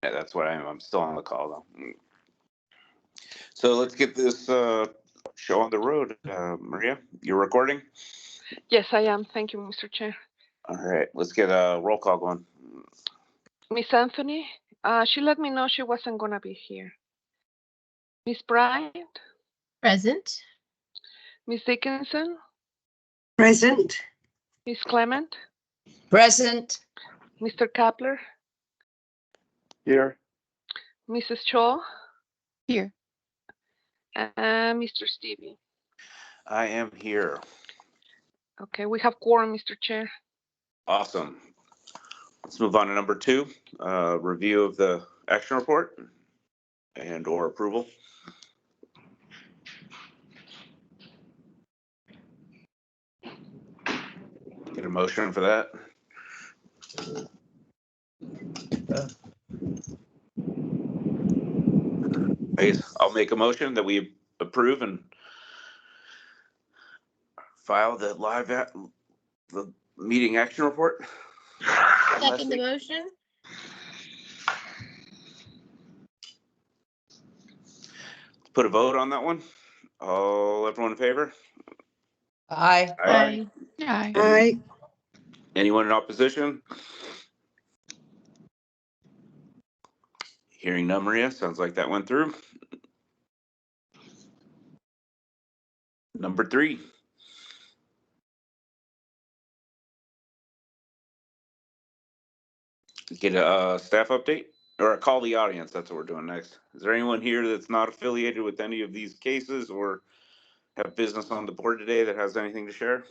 Yeah, that's what I'm still on the call though. So let's get this show on the road. Maria, you're recording? Yes, I am. Thank you, Mr. Chair. All right, let's get a roll call going. Miss Anthony, she let me know she wasn't going to be here. Miss Bryant? Present. Miss Dickinson? Present. Miss Clement? Present. Mr. Kapler? Here. Mrs. Shaw? Here. And Mr. Stevie? I am here. Okay, we have quorum, Mr. Chair. Awesome. Let's move on to number 2, review of the action report and or approval. Get a motion for that. I'll make a motion that we approve and file the the meeting action report. Second the motion. Put a vote on that one. Everyone in favor? Aye. Aye. Aye. Aye. Anyone in opposition? Hearing none, Maria, sounds like that went through. Number 3. Get a staff update or call the audience. That's what we're doing next. Is there anyone here that's not affiliated with any of these cases or have business on the board today that has anything to share?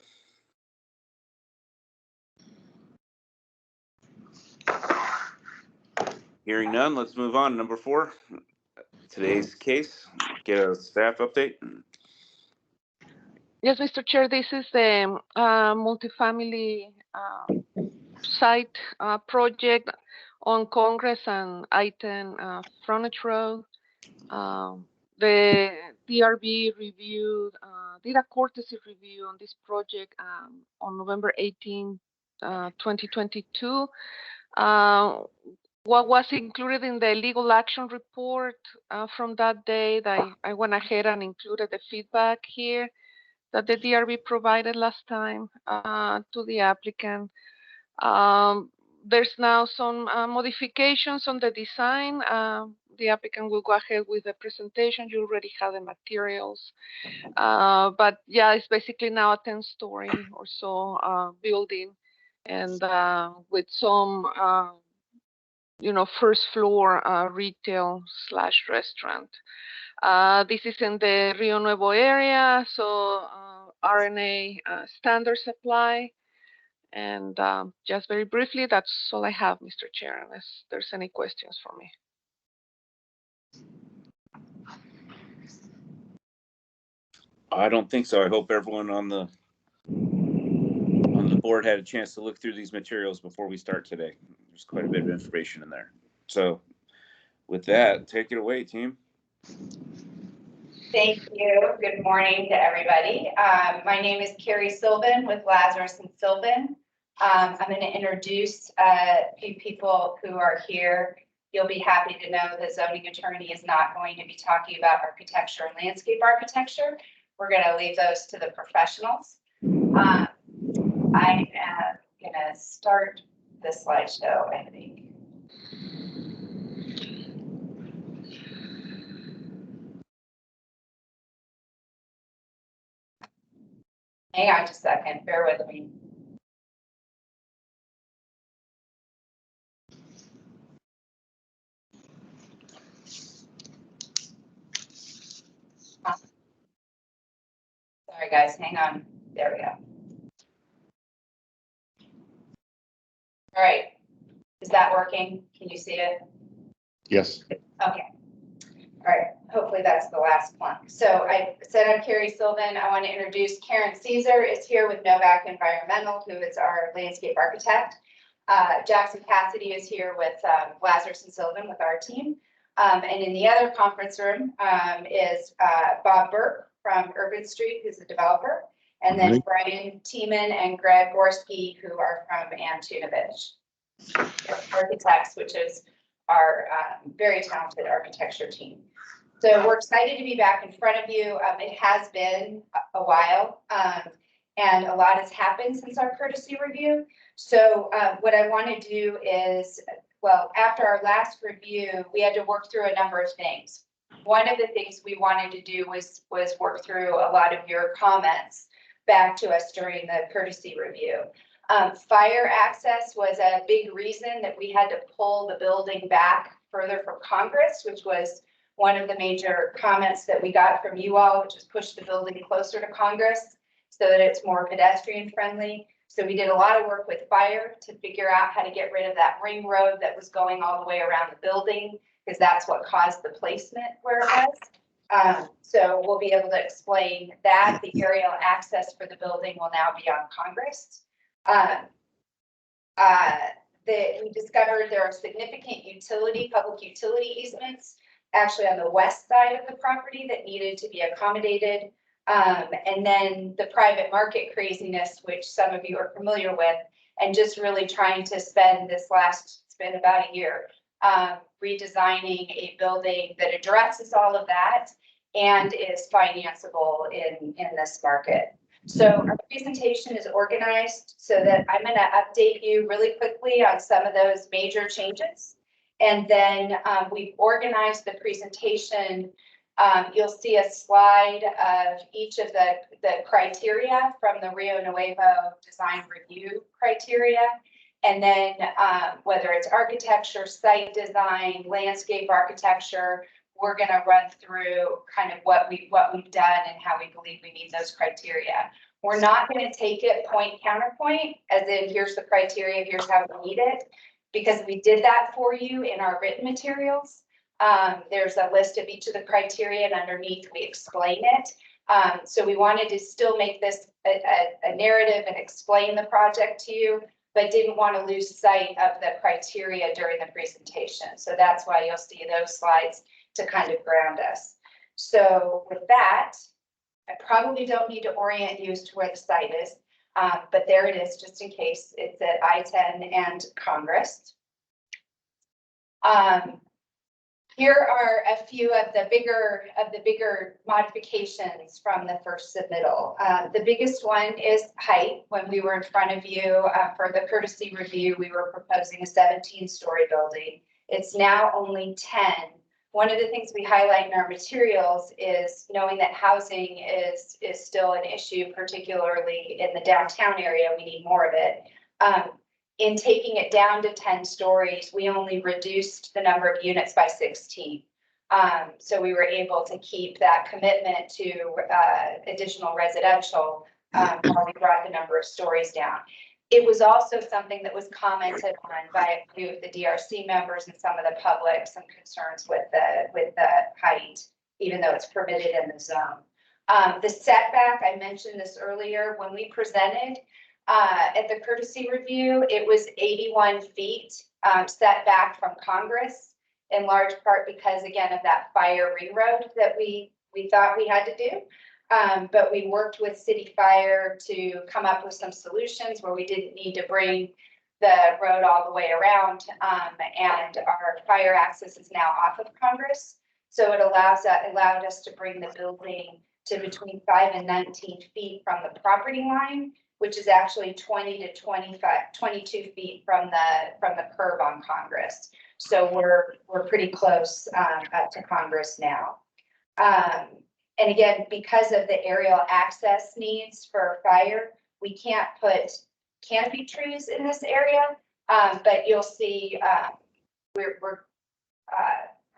Hearing none, let's move on. Number 4, today's case. Get a staff update. Yes, Mr. Chair, this is the multifamily site project on Congress and I-10 Frontage Road. The DRB reviewed, did a courtesy review on this project on November 18, 2022. What was included in the legal action report from that day, I went ahead and included the feedback here that the DRB provided last time to the applicant. There's now some modifications on the design. The applicant will go ahead with the presentation. You already have the materials. But yeah, it's basically now a 10-story or so building, and with some, first floor retail / restaurant. This is in the Rio Nuevo area, so RNA standards apply. And just very briefly, that's all I have, Mr. Chair, unless there's any questions for me. I don't think so. I hope everyone on the board had a chance to look through these materials before we start today. There's quite a bit of information in there. So with that, take it away, team. Thank you. Good morning to everybody. My name is Carrie Sylvan with Lazarus and Sylvan. I'm going to introduce a few people who are here. You'll be happy to know the zoning attorney is not going to be talking about architecture and landscape architecture. We're going to leave those to the professionals. I am going to start the slideshow, I think. Hang on just a second, bear with me. Sorry guys, hang on. There we go. All right, is that working? Can you see it? Yes. Okay. All right, hopefully that's the last one. So I said I'm Carrie Sylvan. I want to introduce Karen Caesar is here with Novak Environmental, who is our landscape architect. Jackson Cassidy is here with Lazarus and Sylvan with our team. And in the other conference room is Bob Burke from Urban Street, who's the developer. And then Brian Tiemann and Greg Gorski, who are from Antunovich. Architects, which is our very talented architecture team. So we're excited to be back in front of you. It has been a while, and a lot has happened since our courtesy review. So what I want to do is, well, after our last review, we had to work through a number of things. One of the things we wanted to do was work through a lot of your comments back to us during the courtesy review. Fire access was a big reason that we had to pull the building back further from Congress, which was one of the major comments that we got from you all, which is push the building closer to Congress so that it's more pedestrian friendly. So we did a lot of work with fire to figure out how to get rid of that ring road that was going all the way around the building, because that's what caused the placement where it was. So we'll be able to explain that. The aerial access for the building will now be on Congress. We discovered there are significant public utility easements actually on the west side of the property that needed to be accommodated. And then the private market craziness, which some of you are familiar with, and just really trying to spend it's been about a year, redesigning a building that addresses all of that and is financeable in this market. So our presentation is organized so that I'm going to update you really quickly on some of those major changes. And then we've organized the presentation. You'll see a slide of each of the criteria from the Rio Nuevo design review criteria. And then whether it's architecture, site design, landscape architecture, we're going to run through kind of what we've done and how we believe we meet those criteria. We're not going to take it point counterpoint, as in here's the criteria, here's how we meet it, because we did that for you in our written materials. There's a list of each of the criteria, and underneath we explain it. So we wanted to still make this a narrative and explain the project to you, but didn't want to lose sight of the criteria during the presentation. So that's why you'll see those slides to kind of ground us. So with that, I probably don't need to orient you as to where the site is, but there it is, just in case. It's at I-10 and Congress. Here are a few of the bigger modifications from the first submittal. The biggest one is height. When we were in front of you for the courtesy review, we were proposing a 17-story building. It's now only 10. One of the things we highlight in our materials is knowing that housing is still an issue, particularly in the downtown area. We need more of it. In taking it down to 10 stories, we only reduced the number of units by 16. So we were able to keep that commitment to additional residential while we brought the number of stories down. It was also something that was commented on by a few of the DRC members and some of the public, some concerns with the height, even though it's permitted in the zone. The setback, I mentioned this earlier, when we presented at the courtesy review, it was 81 feet set back from Congress, in large part because, again, of that fire ring road that we thought we had to do. But we worked with City Fire to come up with some solutions where we didn't need to bring the road all the way around, and our fire access is now off of Congress. So it allowed us to bring the building to between 5 and 19 feet from the property line, which is actually 20 to 22 feet from the curb on Congress. So we're pretty close up to Congress now. And again, because of the aerial access needs for fire, we can't put canopy trees in this area, but you'll see we're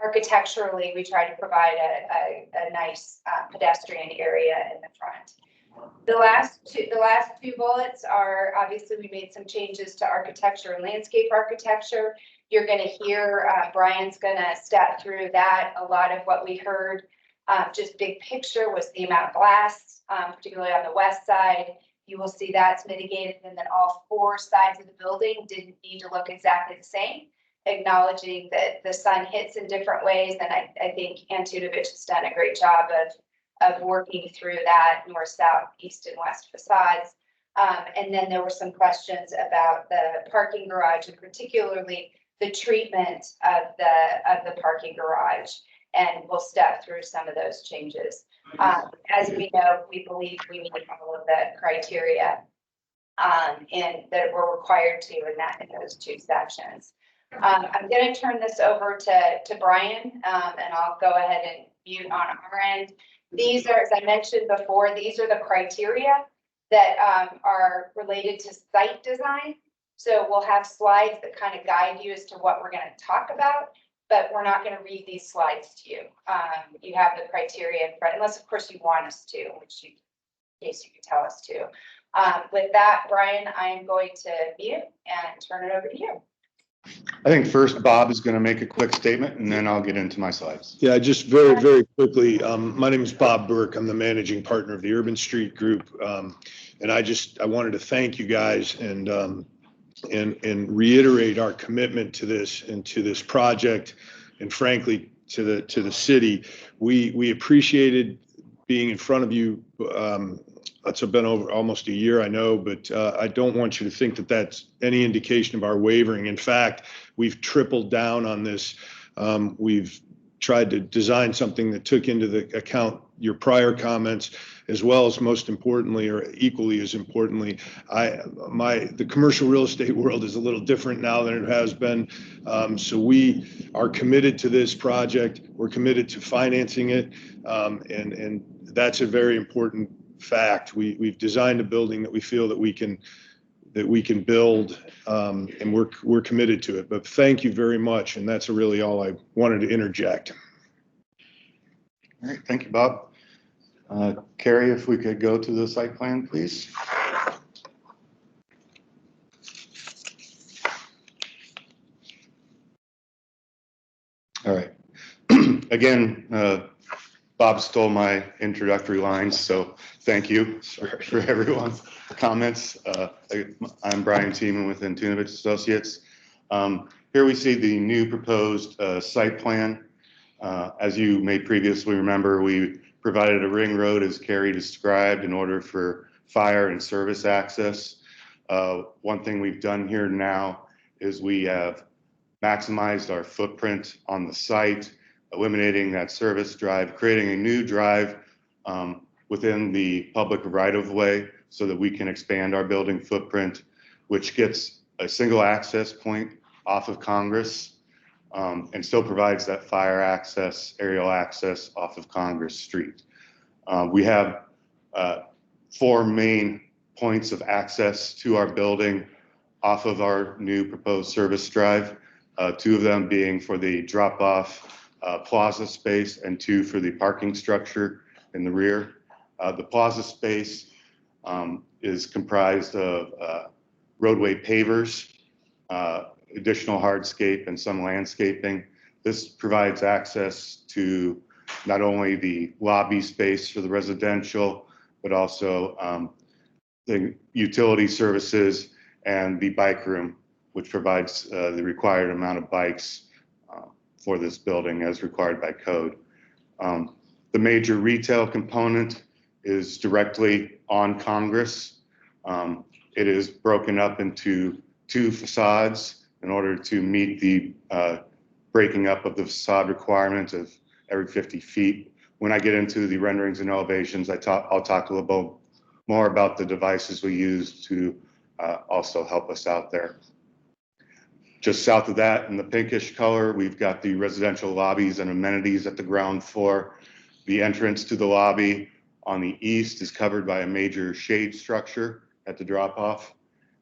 architecturally, we try to provide a nice pedestrian area in the front. The last two bullets are, obviously we made some changes to architecture and landscape architecture. You're going to hear, Brian's going to step through that. A lot of what we heard, just big picture, was the amount of glass, particularly on the west side. You will see that's mitigated, and then all four sides of the building didn't need to look exactly the same, acknowledging that the sun hits in different ways. And I think Antunovich has done a great job of working through that north, south, east, and west facades. And then there were some questions about the parking garage, and particularly the treatment of the parking garage, and we'll step through some of those changes. As we know, we believe we meet all of the criteria and that we're required to in those two sections. I'm going to turn this over to Brian, and I'll go ahead and mute on our end. These are, as I mentioned before, these are the criteria that are related to site design. So we'll have slides that kind of guide you as to what we're going to talk about, but we're not going to read these slides to you. You have the criteria in front, unless of course you want us to, which you, in case you can tell us to. With that, Brian, I am going to mute and turn it over to you. I think first Bob is going to make a quick statement and then I'll get into my slides. Yeah, just very, very quickly. My name is Bob Burke. I'm the managing partner of the Urban Street Group. And I wanted to thank you guys and reiterate our commitment to this and to this project. And frankly, to the city, we appreciated being in front of you. It's been over almost a year, I know, but I don't want you to think that that's any indication of our wavering. In fact, we've tripled down on this. We've tried to design something that took into the account your prior comments, as well as most importantly, or equally as importantly, the commercial real estate world is a little different now than it has been. So we are committed to this project. We're committed to financing it, and that's a very important fact. We've designed a building that we feel that we can build, and we're committed to it. But thank you very much, and that's really all I wanted to interject. All right, thank you, Bob. Carrie, if we could go to the site plan, please. All right. Again, Bob stole my introductory lines, so thank you for everyone's comments. I'm Brian Tiemann with Antunovich Associates. Here we see the new proposed site plan. As you may previously remember, we provided a ring road as Carrie described in order for fire and service access. One thing we've done here now is we have maximized our footprint on the site, eliminating that service drive, creating a new drive within the public right-of-way so that we can expand our building footprint, which gets a single access point off of Congress and still provides that fire access, aerial access off of Congress Street. We have 4 main points of access to our building off of our new proposed service drive, 2 of them being for the drop-off plaza space and 2 for the parking structure in the rear. The plaza space is comprised of roadway pavers, additional hardscape, and some landscaping. This provides access to not only the lobby space for the residential, but also the utility services and the bike room, which provides the required amount of bikes for this building as required by code. The major retail component is directly on Congress. It is broken up into 2 facades in order to meet the breaking up of the facade requirement of every 50 feet. When I get into the renderings and elevations, I'll talk a little bit more about the devices we use to also help us out there. Just south of that, in the pinkish color, we've got the residential lobbies and amenities at the ground floor. The entrance to the lobby on the east is covered by a major shade structure at the drop-off.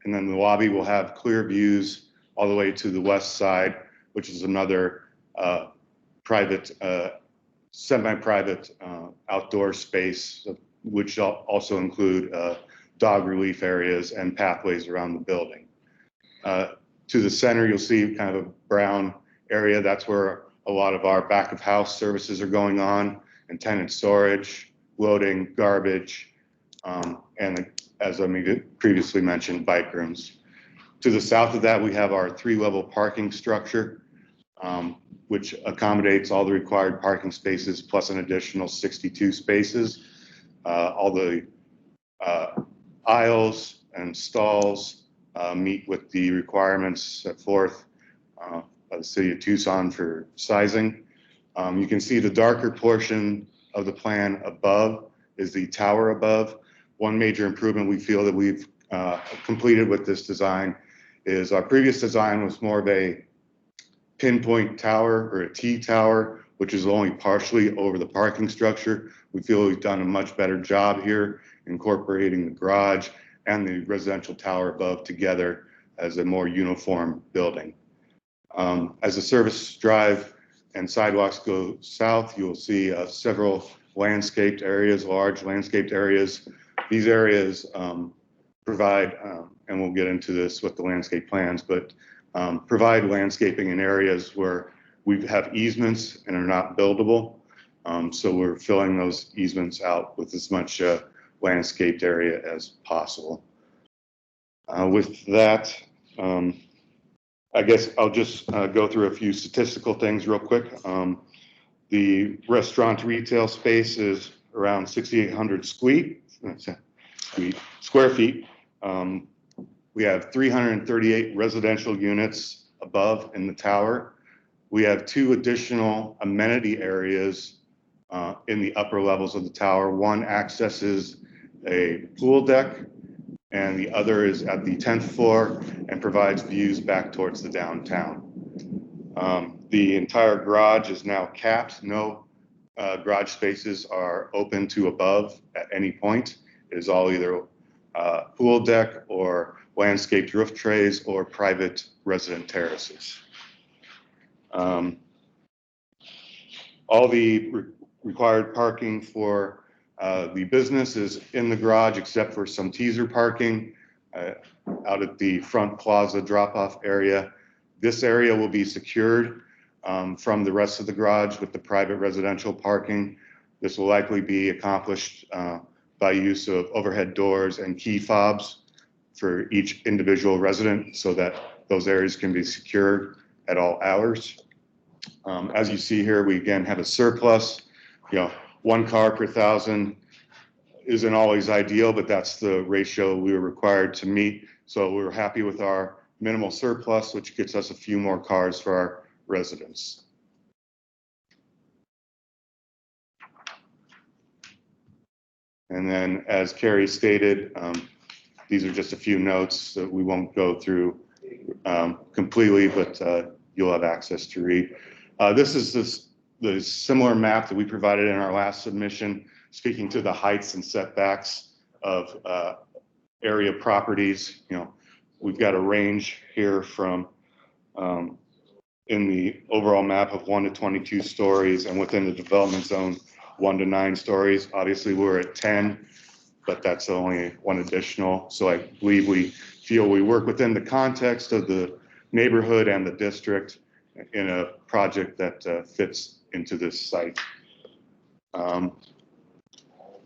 And then the lobby will have clear views all the way to the west side, which is another private, semi-private outdoor space, which also include dog relief areas and pathways around the building. To the center, you'll see kind of a brown area. That's where a lot of our back of house services are going on, and tenant storage, loading, garbage, and as I previously mentioned, bike rooms. To the south of that, we have our 3-level parking structure, which accommodates all the required parking spaces plus an additional 62 spaces. All the aisles and stalls meet with the requirements set forth of the city of Tucson for sizing. You can see the darker portion of the plan above is the tower above. One major improvement we feel that we've completed with this design is our previous design was more of a pinpoint tower or a T tower, which is only partially over the parking structure. We feel we've done a much better job here incorporating the garage and the residential tower above together as a more uniform building. As the service drive and sidewalks go south, you'll see several landscaped areas, large landscaped areas. These areas provide, and we'll get into this with the landscape plans, but provide landscaping in areas where we have easements and are not buildable. So we're filling those easements out with as much landscaped area as possible. With that, I guess I'll just go through a few statistical things real quick. The restaurant retail space is around 6,800 square feet. We have 338 residential units above in the tower. We have 2 additional amenity areas in the upper levels of the tower. One accesses a pool deck, and the other is at the 10th floor and provides views back towards the downtown. The entire garage is now capped. No garage spaces are open to above at any point. It is all either pool deck or landscaped roof trays or private resident terraces. All the required parking for the business is in the garage except for some teaser parking out at the front plaza drop-off area. This area will be secured from the rest of the garage with the private residential parking. This will likely be accomplished by use of overhead doors and key fobs for each individual resident so that those areas can be secured at all hours. As you see here, we again have a surplus. 1 car per 1,000 isn't always ideal, but that's the ratio we were required to meet. So we're happy with our minimal surplus, which gets us a few more cars for our residents. And then, as Carrie stated, these are just a few notes that we won't go through completely, but you'll have access to read. This is the similar map that we provided in our last submission, speaking to the heights and setbacks of area properties. We've got a range here from in the overall map of 1 to 22 stories, and within the development zone, 1 to 9 stories. Obviously, we're at 10, but that's only one additional. So I believe we feel we work within the context of the neighborhood and the district in a project that fits into this site.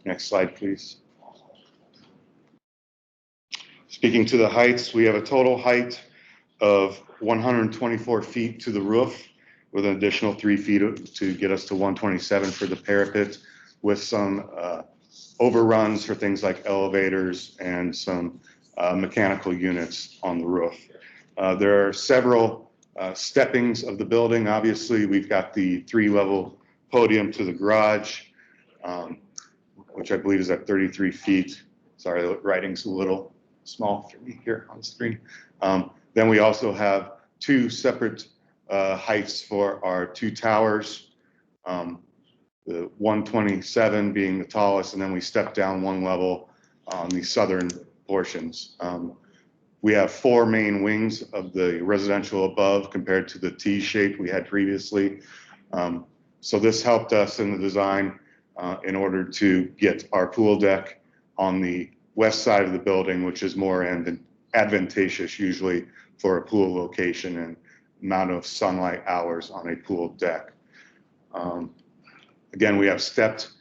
Next slide, please. Speaking to the heights, we have a total height of 124 feet to the roof with an additional 3 feet to get us to 127 for the parapet, with some overruns for things like elevators and some mechanical units on the roof. There are several steppings of the building. Obviously, we've got the 3-level podium to the garage, which I believe is at 33 feet. Sorry, the writing's a little small for me here on the screen. Then we also have 2 separate heights for our 2 towers, the 127 being the tallest, and then we step down 1 level on the southern portions. We have 4 main wings of the residential above compared to the T shape we had previously. So this helped us in the design in order to get our pool deck on the west side of the building, which is more advantageous usually for a pool location and amount of sunlight hours on a pool deck. Again, we have stepped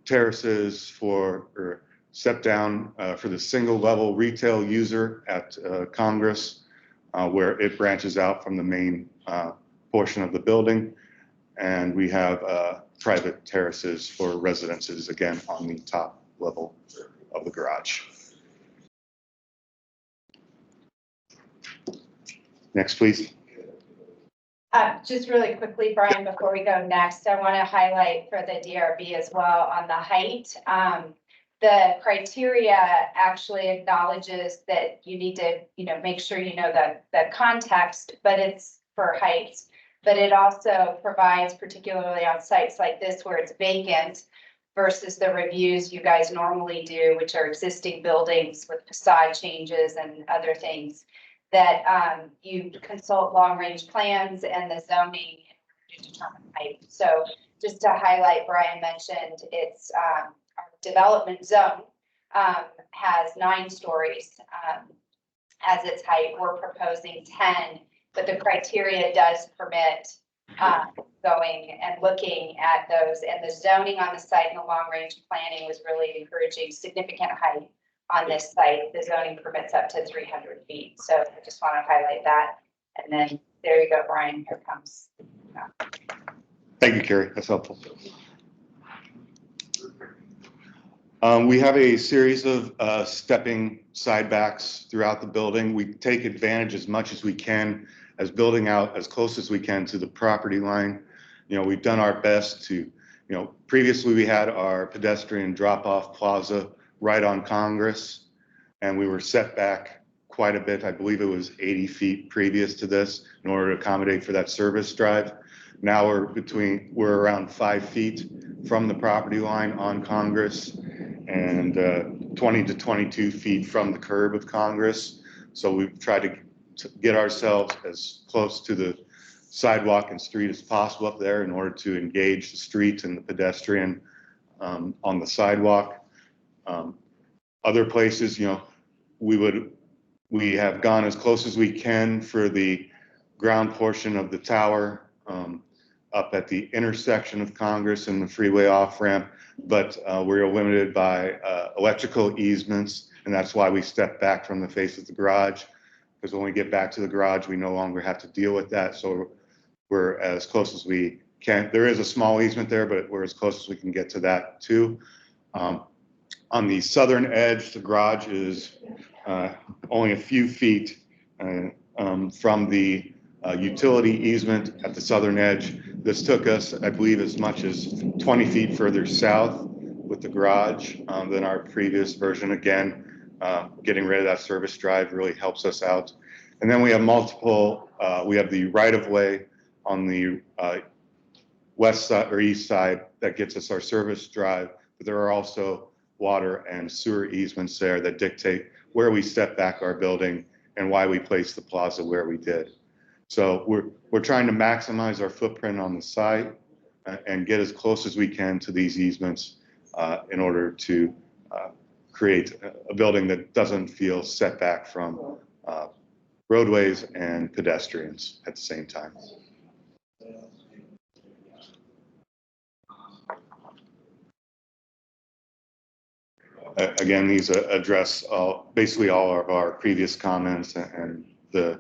terraces or step down for the single level retail user at Congress, where it branches out from the main portion of the building. And we have private terraces for residences, again, on the top level of the garage. Next, please. Just really quickly, Brian, before we go next, I want to highlight for the DRB as well on the height. The criteria actually acknowledges that you need to, make sure you know the context, but it's for heights. But it also provides, particularly on sites like this where it's vacant versus the reviews you guys normally do, which are existing buildings with facade changes and other things, that you consult long-range plans and the zoning to determine height. So just to highlight, Brian mentioned it's our development zone has 9 stories as its height. We're proposing 10, but the criteria does permit going and looking at those. And the zoning on the site and the long-range planning was really encouraging significant height on this site. The zoning permits up to 300 feet. So I just want to highlight that. And then there you go, Brian, here comes. Thank you, Carrie. That's helpful. We have a series of stepping side backs throughout the building. We take advantage as much as we can as building out as close as we can to the property line. We've done our best to, previously we had our pedestrian drop-off plaza right on Congress, and we were set back quite a bit. I believe it was 80 feet previous to this in order to accommodate for that service drive. Now we're around 5 feet from the property line on Congress and 20 to 22 feet from the curb of Congress. So we've tried to get ourselves as close to the sidewalk and street as possible up there in order to engage the street and the pedestrian on the sidewalk. Other places, we have gone as close as we can for the ground portion of the tower up at the intersection of Congress and the freeway off ramp, but we're limited by electrical easements, and that's why we step back from the face of the garage, because when we get back to the garage, we no longer have to deal with that. So we're as close as we can. There is a small easement there, but we're as close as we can get to that too. On the southern edge, the garage is only a few feet from the utility easement at the southern edge. This took us, I believe, as much as 20 feet further south with the garage than our previous version. Again, getting rid of that service drive really helps us out. And then we have we have the right-of-way on the west side or east side that gets us our service drive, but there are also water and sewer easements there that dictate where we step back our building and why we place the plaza where we did. So we're trying to maximize our footprint on the site and get as close as we can to these easements in order to create a building that doesn't feel set back from roadways and pedestrians at the same time. Again, these address basically all of our previous comments and the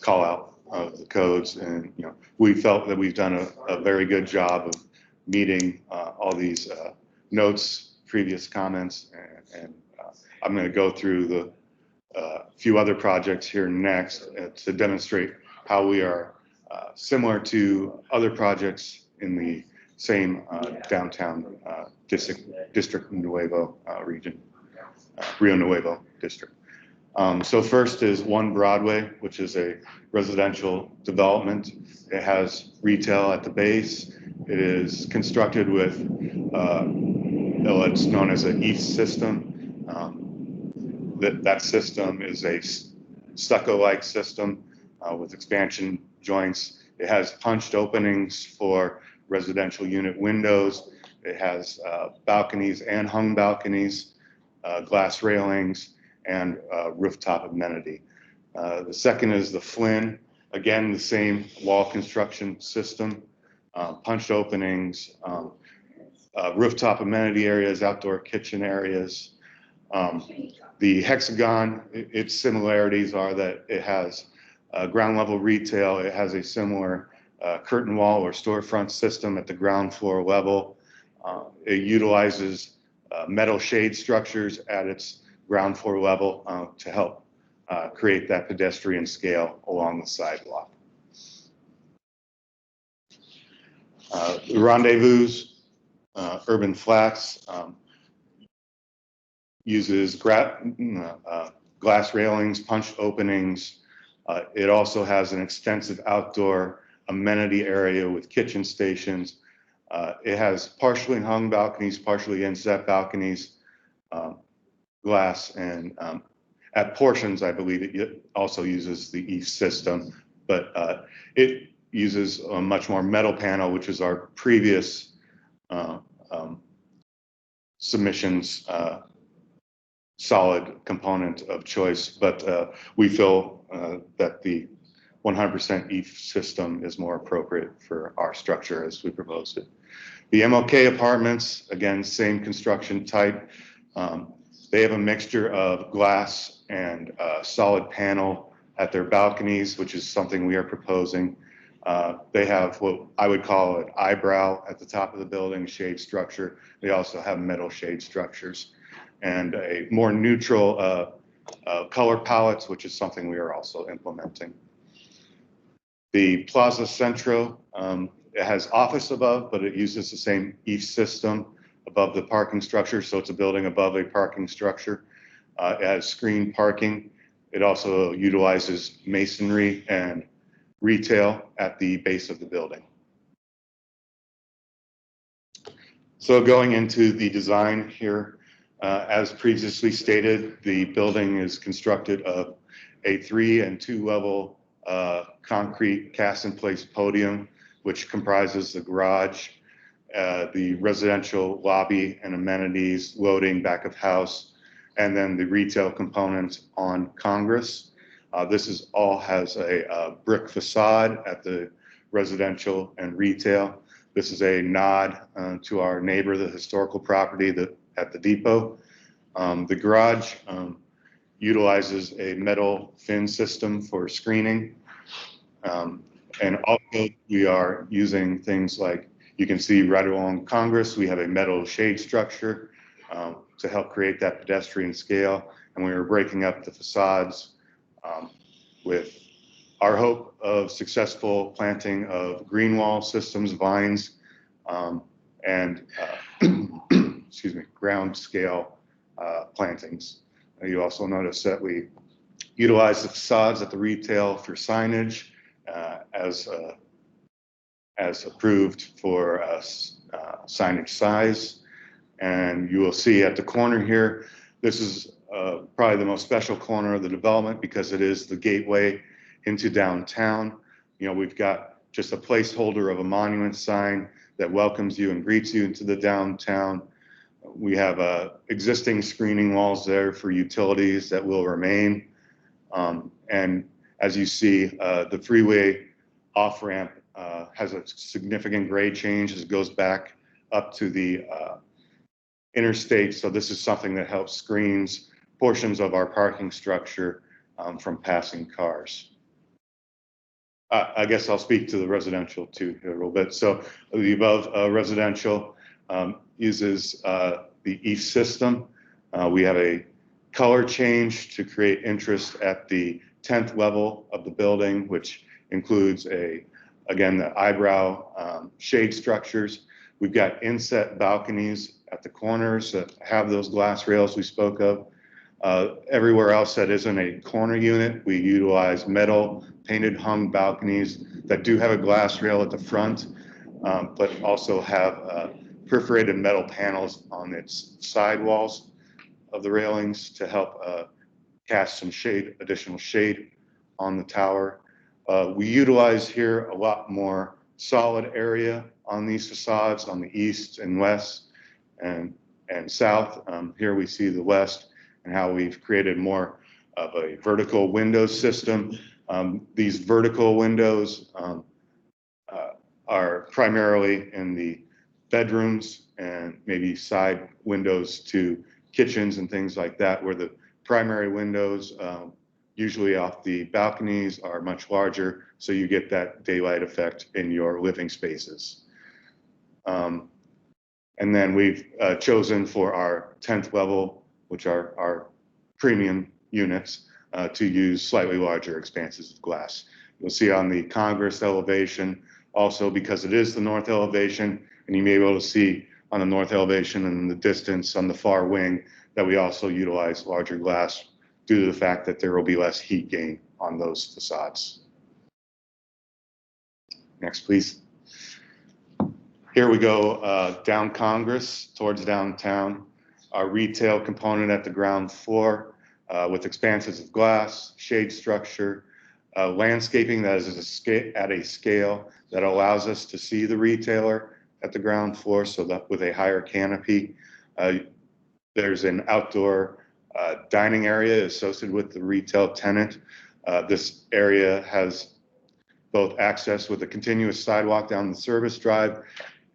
call out of the codes. And, we felt that we've done a very good job of meeting all these notes, previous comments. And I'm going to go through the few other projects here next to demonstrate how we are similar to other projects in the same downtown District Nuevo region, Rio Nuevo district. So first is One Broadway, which is a residential development. It has retail at the base. It is constructed with what's known as an EAF system. That system is a stucco-like system with expansion joints. It has punched openings for residential unit windows. It has balconies and hung balconies, glass railings, and rooftop amenity. The second is the Flynn. Again, the same wall construction system, punched openings, rooftop amenity areas, outdoor kitchen areas. The Hexagon, its similarities are that it has ground level retail. It has a similar curtain wall or storefront system at the ground floor level. It utilizes metal shade structures at its ground floor level to help create that pedestrian scale along the sidewalk. The Rendezvous, Urban Flats, uses glass railings, punch openings. It also has an extensive outdoor amenity area with kitchen stations. It has partially hung balconies, partially inset balconies, glass, and at portions, I believe it also uses the EAF system, but it uses a much more metal panel, which is our previous submissions solid component of choice, but we feel that the 100% EAF system is more appropriate for our structure as we proposed it. The MLK apartments, again, same construction type. They have a mixture of glass and solid panel at their balconies, which is something we are proposing. They have what I would call an eyebrow at the top of the building, shade structure. They also have metal shade structures and a more neutral color palettes, which is something we are also implementing. The Plaza Centro, it has office above, but it uses the same EAF system above the parking structure. So it's a building above a parking structure. It has screened parking. It also utilizes masonry and retail at the base of the building. So going into the design here, as previously stated, the building is constructed of a 3 and 2 level concrete cast in place podium, which comprises the garage, the residential lobby and amenities, loading, back of house, and then the retail component on Congress. This is all has a brick facade at the residential and retail. This is a nod to our neighbor, the historical property at the depot. The garage utilizes a metal fin system for screening. And also we are using things like, you can see right along Congress, we have a metal shade structure to help create that pedestrian scale. And we are breaking up the facades with our hope of successful planting of green wall systems, vines, and excuse me, ground scale plantings. You also notice that we utilize the facades at the retail for signage as approved for signage size. And you will see at the corner here, this is probably the most special corner of the development because it is the gateway into downtown. You know, we've got just a placeholder of a monument sign that welcomes you and greets you into the downtown. We have existing screening walls there for utilities that will remain. And as you see, the freeway off-ramp has a significant grade change as it goes back up to the interstate. So this is something that helps screens portions of our parking structure from passing cars. I guess I'll speak to the residential too here a little bit. So the above residential uses the EAF system. We have a color change to create interest at the 10th level of the building, which includes again, the eyebrow shade structures. We've got inset balconies at the corners that have those glass rails we spoke of. Everywhere else that isn't a corner unit, we utilize metal painted hung balconies that do have a glass rail at the front, but also have perforated metal panels on its side walls of the railings to help cast some additional shade on the tower. We utilize here a lot more solid area on these facades on the east and west and south. Here we see the west and how we've created more of a vertical window system. These vertical windows are primarily in the bedrooms and maybe side windows to kitchens and things like that, where the primary windows usually off the balconies are much larger, so you get that daylight effect in your living spaces. And then we've chosen for our 10th level, which are our premium units, to use slightly larger expanses of glass. You'll see on the Congress elevation, Also, because it is the north elevation, and you may be able to see on the north elevation and in the distance on the far wing that we also utilize larger glass due to the fact that there will be less heat gain on those facades. Next, please. Here we go down Congress towards downtown. Our retail component at the ground floor with expanses of glass, shade structure, landscaping that is at a scale that allows us to see the retailer at the ground floor, so that with a higher canopy. There's an outdoor dining area associated with the retail tenant. This area has both access with a continuous sidewalk down the service drive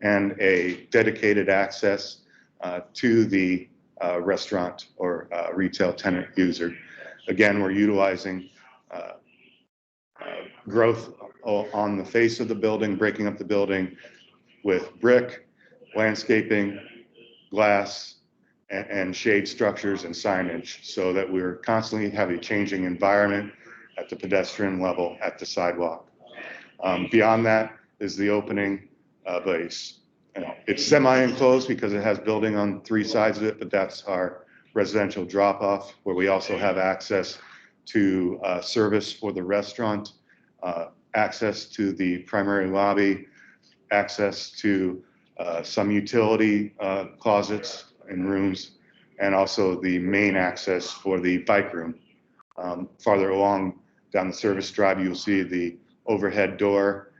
and a dedicated access to the restaurant or retail tenant user. Again, we're utilizing growth on the face of the building, breaking up the building with brick, landscaping, glass, and shade structures and signage, so that we're constantly have a changing environment at the pedestrian level at the sidewalk. Beyond that is the opening base. It's semi-enclosed because it has building on 3 sides of it, but that's our residential drop-off, where we also have access to service for the restaurant, access to the primary lobby, access to some utility closets and rooms, and also the main access for the bike room. Farther along down the service drive, you'll see the overhead door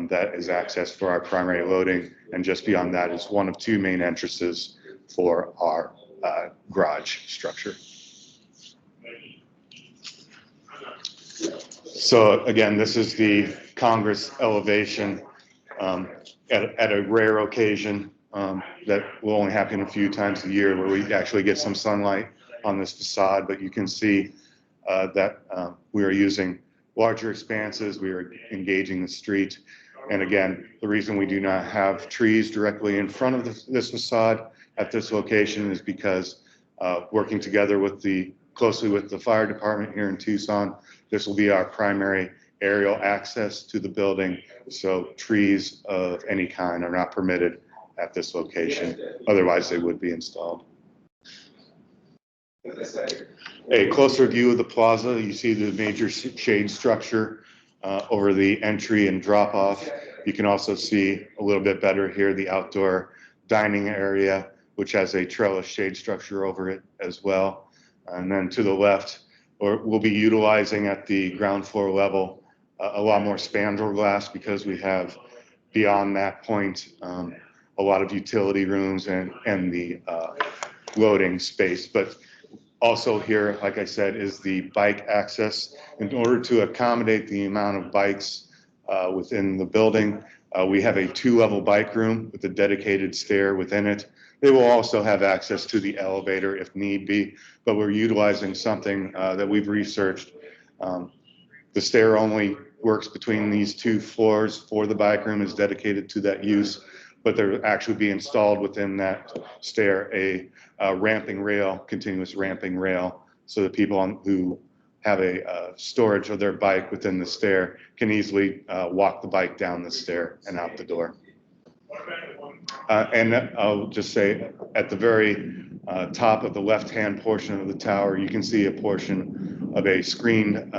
that is access for our primary loading, and just beyond that is one of 2 main entrances for our garage structure. So again, this is the Congress elevation at a rare occasion that will only happen a few times a year, where we actually get some sunlight on this facade, but you can see that we are using larger expanses. We are engaging the street. And again, the reason we do not have trees directly in front of this facade at this location is because working together closely with the fire department here in Tucson, this will be our primary aerial access to the building. So trees of any kind are not permitted at this location. Otherwise, they would be installed. A closer view of the plaza, you see the major shade structure over the entry and drop off. You can also see a little bit better here the outdoor dining area, which has a trellis shade structure over it as well. And then to the left, we'll be utilizing at the ground floor level a lot more spandrel glass, because we have beyond that point a lot of utility rooms and the loading space. But also here, like I said, is the bike access. In order to accommodate the amount of bikes within the building, we have a 2-level bike room with a dedicated stair within it. They will also have access to the elevator if need be, but we're utilizing something that we've researched. The stair only works between these 2 floors for the bike room, is dedicated to that use, but there will actually be installed within that stair a ramping rail, continuous ramping rail, so that people who have a storage of their bike within the stair can easily walk the bike down the stair and out the door. And I'll just say at the very top of the left-hand portion of the tower, you can see a portion of a screened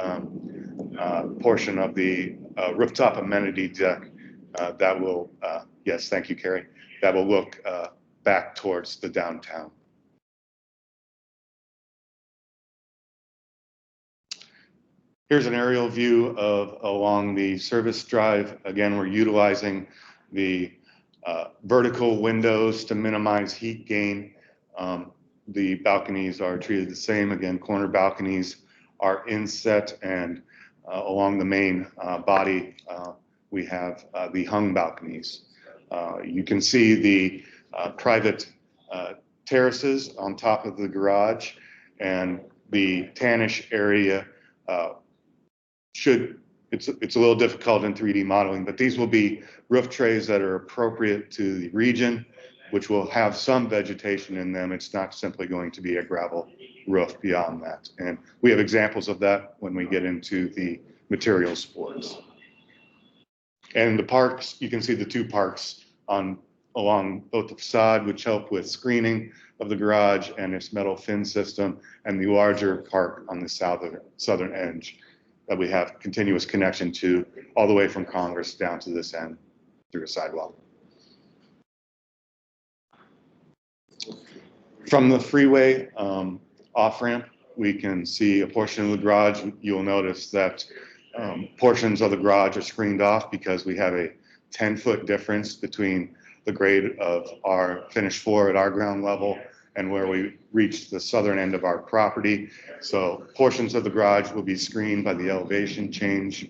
portion of the rooftop amenity deck that will, yes, thank you, Carrie, that will look back towards the downtown. Here's an aerial view of along the service drive. Again, we're utilizing the vertical windows to minimize heat gain. The balconies are treated the same. Again, corner balconies are inset, and along the main body, we have the hung balconies. You can see the private terraces on top of the garage, and the tannish area it's a little difficult in 3D modeling, but these will be roof trays that are appropriate to the region, which will have some vegetation in them. It's not simply going to be a gravel roof beyond that. And we have examples of that when we get into the material sports. And the parks, you can see the two parks along both the facade, which help with screening of the garage and its metal fin system, and the larger park on the southern edge that we have continuous connection to all the way from Congress down to this end through a sidewalk. From the freeway off-ramp, we can see a portion of the garage. You'll notice that portions of the garage are screened off because we have a 10-foot difference between the grade of our finished floor at our ground level and where we reach the southern end of our property. So portions of the garage will be screened by the elevation change.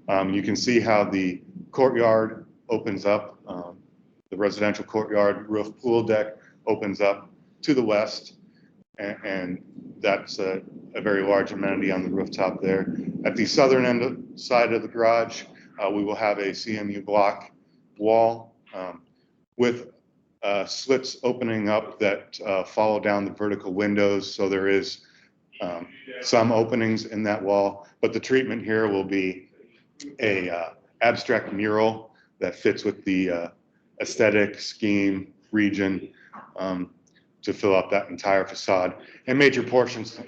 You can see how the courtyard opens up. The residential courtyard roof pool deck opens up to the west, and that's a very large amenity on the rooftop there. At the southern side of the garage, we will have a CMU block wall with slits opening up that follow down the vertical windows. So there is some openings in that wall, but the treatment here will be a abstract mural that fits with the aesthetic scheme region to fill up that entire facade. And major portions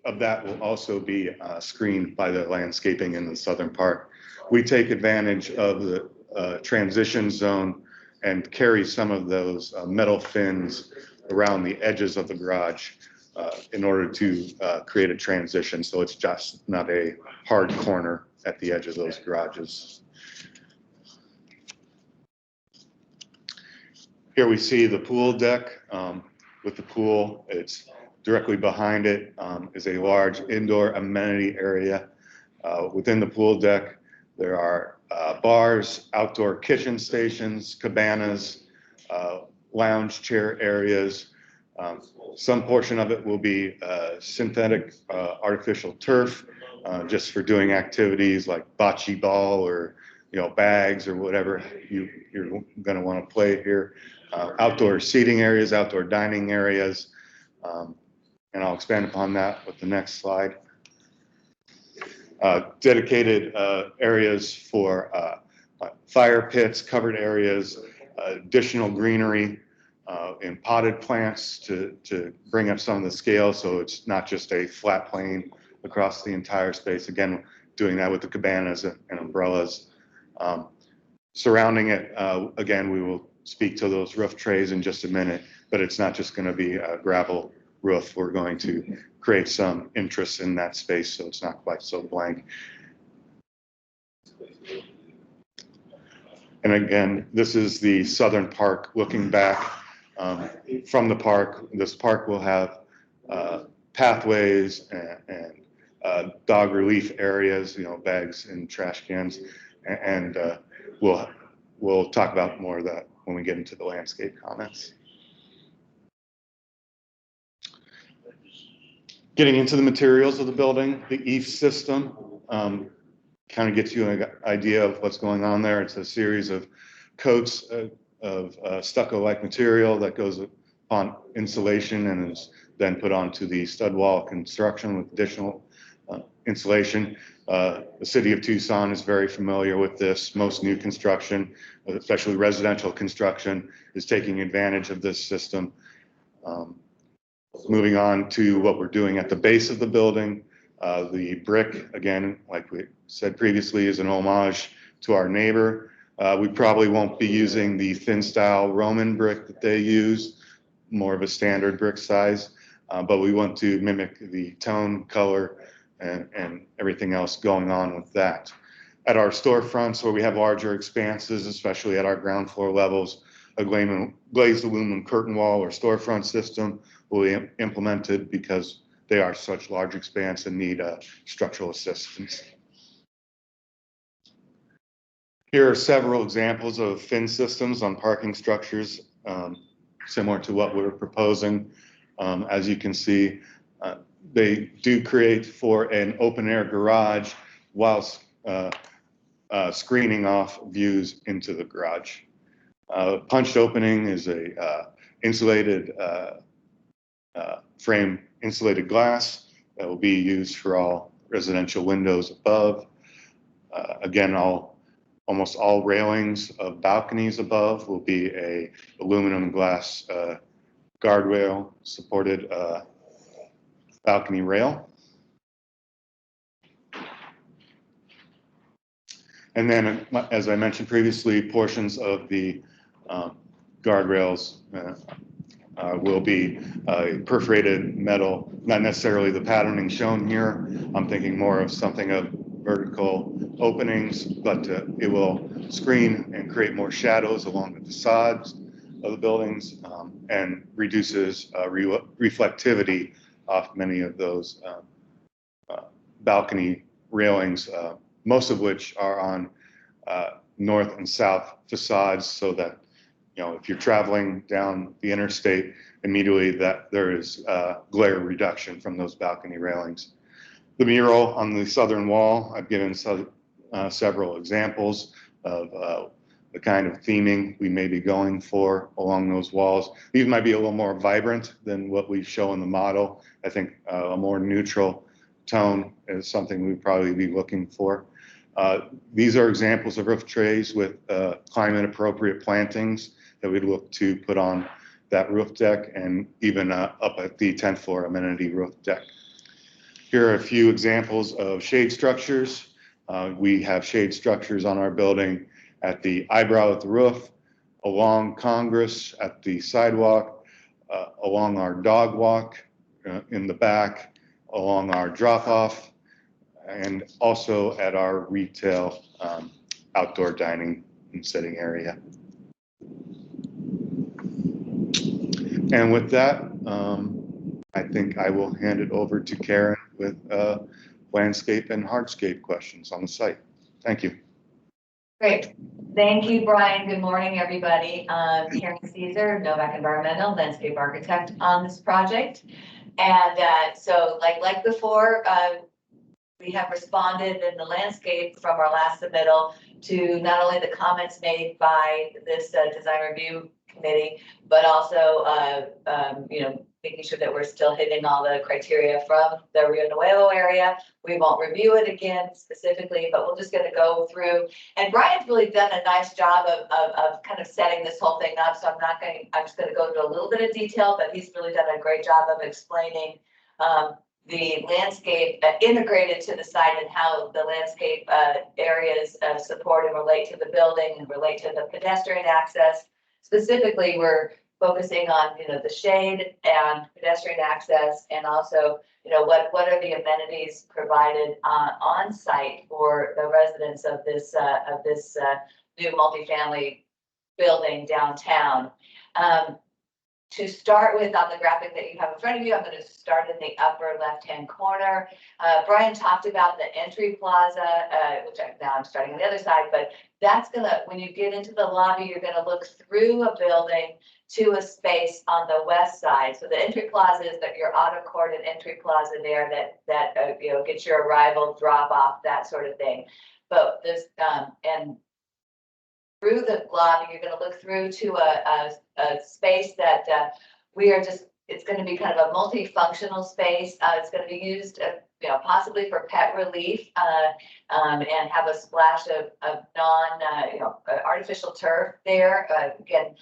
of that will also be screened by the landscaping in the southern part. We take advantage of the transition zone and carry some of those metal fins around the edges of the garage in order to create a transition. So it's just not a hard corner at the edge of those garages. Here we see the pool deck with the pool. It's directly behind it is a large indoor amenity area. Within the pool deck, there are bars, outdoor kitchen stations, cabanas, lounge chair areas. Some portion of it will be synthetic artificial turf, just for doing activities like bocce ball or bags or whatever you're going to want to play here. Outdoor seating areas, outdoor dining areas, and I'll expand upon that with the next slide. Dedicated areas for fire pits, covered areas, additional greenery, and potted plants to bring up some of the scale so it's not just a flat plane across the entire space. Again, doing that with the cabanas and umbrellas. Surrounding it, again, we will speak to those roof trays in just a minute, but it's not just going to be a gravel roof. We're going to create some interest in that space so it's not quite so blank. And again, this is the southern park looking back from the park. This park will have pathways and dog relief areas, bags and trash cans, and we'll talk about more of that when we get into the landscape comments. Getting into the materials of the building, the EIFS system kind of gets you an idea of what's going on there. It's a series of coats of stucco-like material that goes on insulation and is then put onto the stud wall construction with additional insulation. The city of Tucson is very familiar with this. Most new construction, especially residential construction, is taking advantage of this system. Moving on to what we're doing at the base of the building, the brick, again, like we said previously, is an homage to our neighbor. We probably won't be using the thin style Roman brick that they use, more of a standard brick size, but we want to mimic the tone, color, and everything else going on with that. At our storefronts where we have larger expanses, especially at our ground floor levels, a glazed aluminum curtain wall or storefront system will be implemented because they are such large expanse and need structural assistance. Here are several examples of fin systems on parking structures, similar to what we're proposing. As you can see, they do create for an open air garage whilst screening off views into the garage. Punched opening is a insulated frame insulated glass that will be used for all residential windows above. Again, I'll Almost all railings of balconies above will be a aluminum glass guardrail supported balcony rail. And then, as I mentioned previously, portions of the guardrails will be perforated metal, not necessarily the patterning shown here. I'm thinking more of something of vertical openings, but it will screen and create more shadows along the facades of the buildings and reduces reflectivity off many of those balcony railings, most of which are on north and south facades, so that, you know, if you're traveling down the interstate, immediately that there is glare reduction from those balcony railings. The mural on the southern wall, I've given several examples of the kind of theming we may be going for along those walls. These might be a little more vibrant than what we show in the model. I think a more neutral tone is something we'd probably be looking for. These are examples of roof trays with climate appropriate plantings that we'd look to put on that roof deck, and even up at the 10th floor amenity roof deck. Here are a few examples of shade structures. We have shade structures on our building at the eyebrow of the roof, along Congress, at the sidewalk, along our dog walk in the back, along our drop off, and also at our retail outdoor dining and sitting area. And with that, I think I will hand it over to Karen with landscape and hardscape questions on the site. Thank you. Great. Thank you, Brian. Good morning, everybody. Karen Caesar, Novak Environmental Landscape Architect on this project. And so like before, we have responded in the landscape from our last submittal to not only the comments made by this design review committee, but also, you know, making sure that we're still hitting all the criteria from the Rio Nuevo area. We won't review it again specifically, but we're just going to go through. And Brian's really done a nice job of kind of setting this whole thing up. So I'm just going to go into a little bit of detail, but he's really done a great job of explaining the landscape integrated to the site and how the landscape areas support and relate to the building and relate to the pedestrian access. Specifically, we're focusing on, you know, the shade and pedestrian access, and also, you know, what are the amenities provided on site for the residents of this new multifamily building downtown. To start with, on the graphic that you have in front of you, I'm going to start in the upper left-hand corner. Brian talked about the entry plaza, which now I'm starting on the other side, but that's gonna, when you get into the lobby, you're gonna look through a building to a space on the west side. So the entry plaza is that your auto court and entry plaza there that you know, gets your arrival, drop off, that sort of thing. But this and through the lobby, you're going to look through to a space that we are just, it's going to be kind of a multifunctional space. It's going to be used, you know, possibly for pet relief and have a splash of you know, artificial turf there. Again,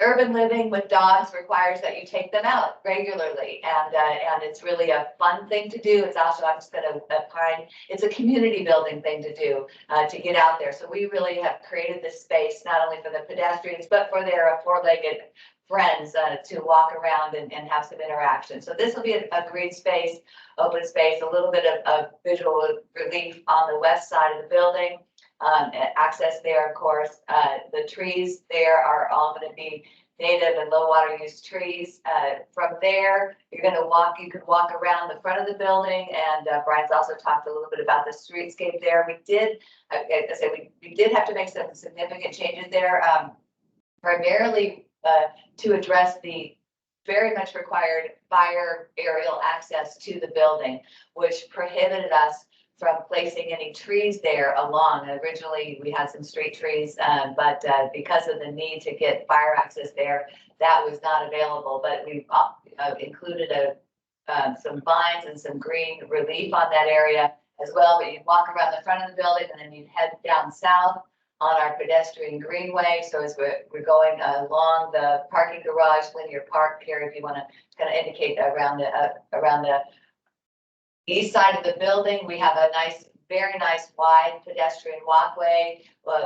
urban living with dogs requires that you take them out regularly, and it's really a fun thing to do. It's also, I'm just going to find, it's a community building thing to do, to get out there. So we really have created this space not only for the pedestrians but for their four-legged friends to walk around and have some interaction. So this will be a green space, open space, a little bit of visual relief on the west side of the building. Access there, of course. The trees there are all going to be native and low water use trees. From there, you're going to walk, you could walk around the front of the building, and Brian's also talked a little bit about the streetscape there. We did, I say we did have to make some significant changes there, primarily to address the very much required fire aerial access to the building, which prohibited us from placing any trees there along. Originally, we had some street trees, but because of the need to get fire access there, that was not available. But we've included some vines and some green relief on that area as well, but you'd walk around the front of the building and then you'd head down south on our pedestrian greenway. So as we're going along the parking garage, linear park here, if you want to kind of indicate around the east side of the building, we have a nice, very nice wide pedestrian walkway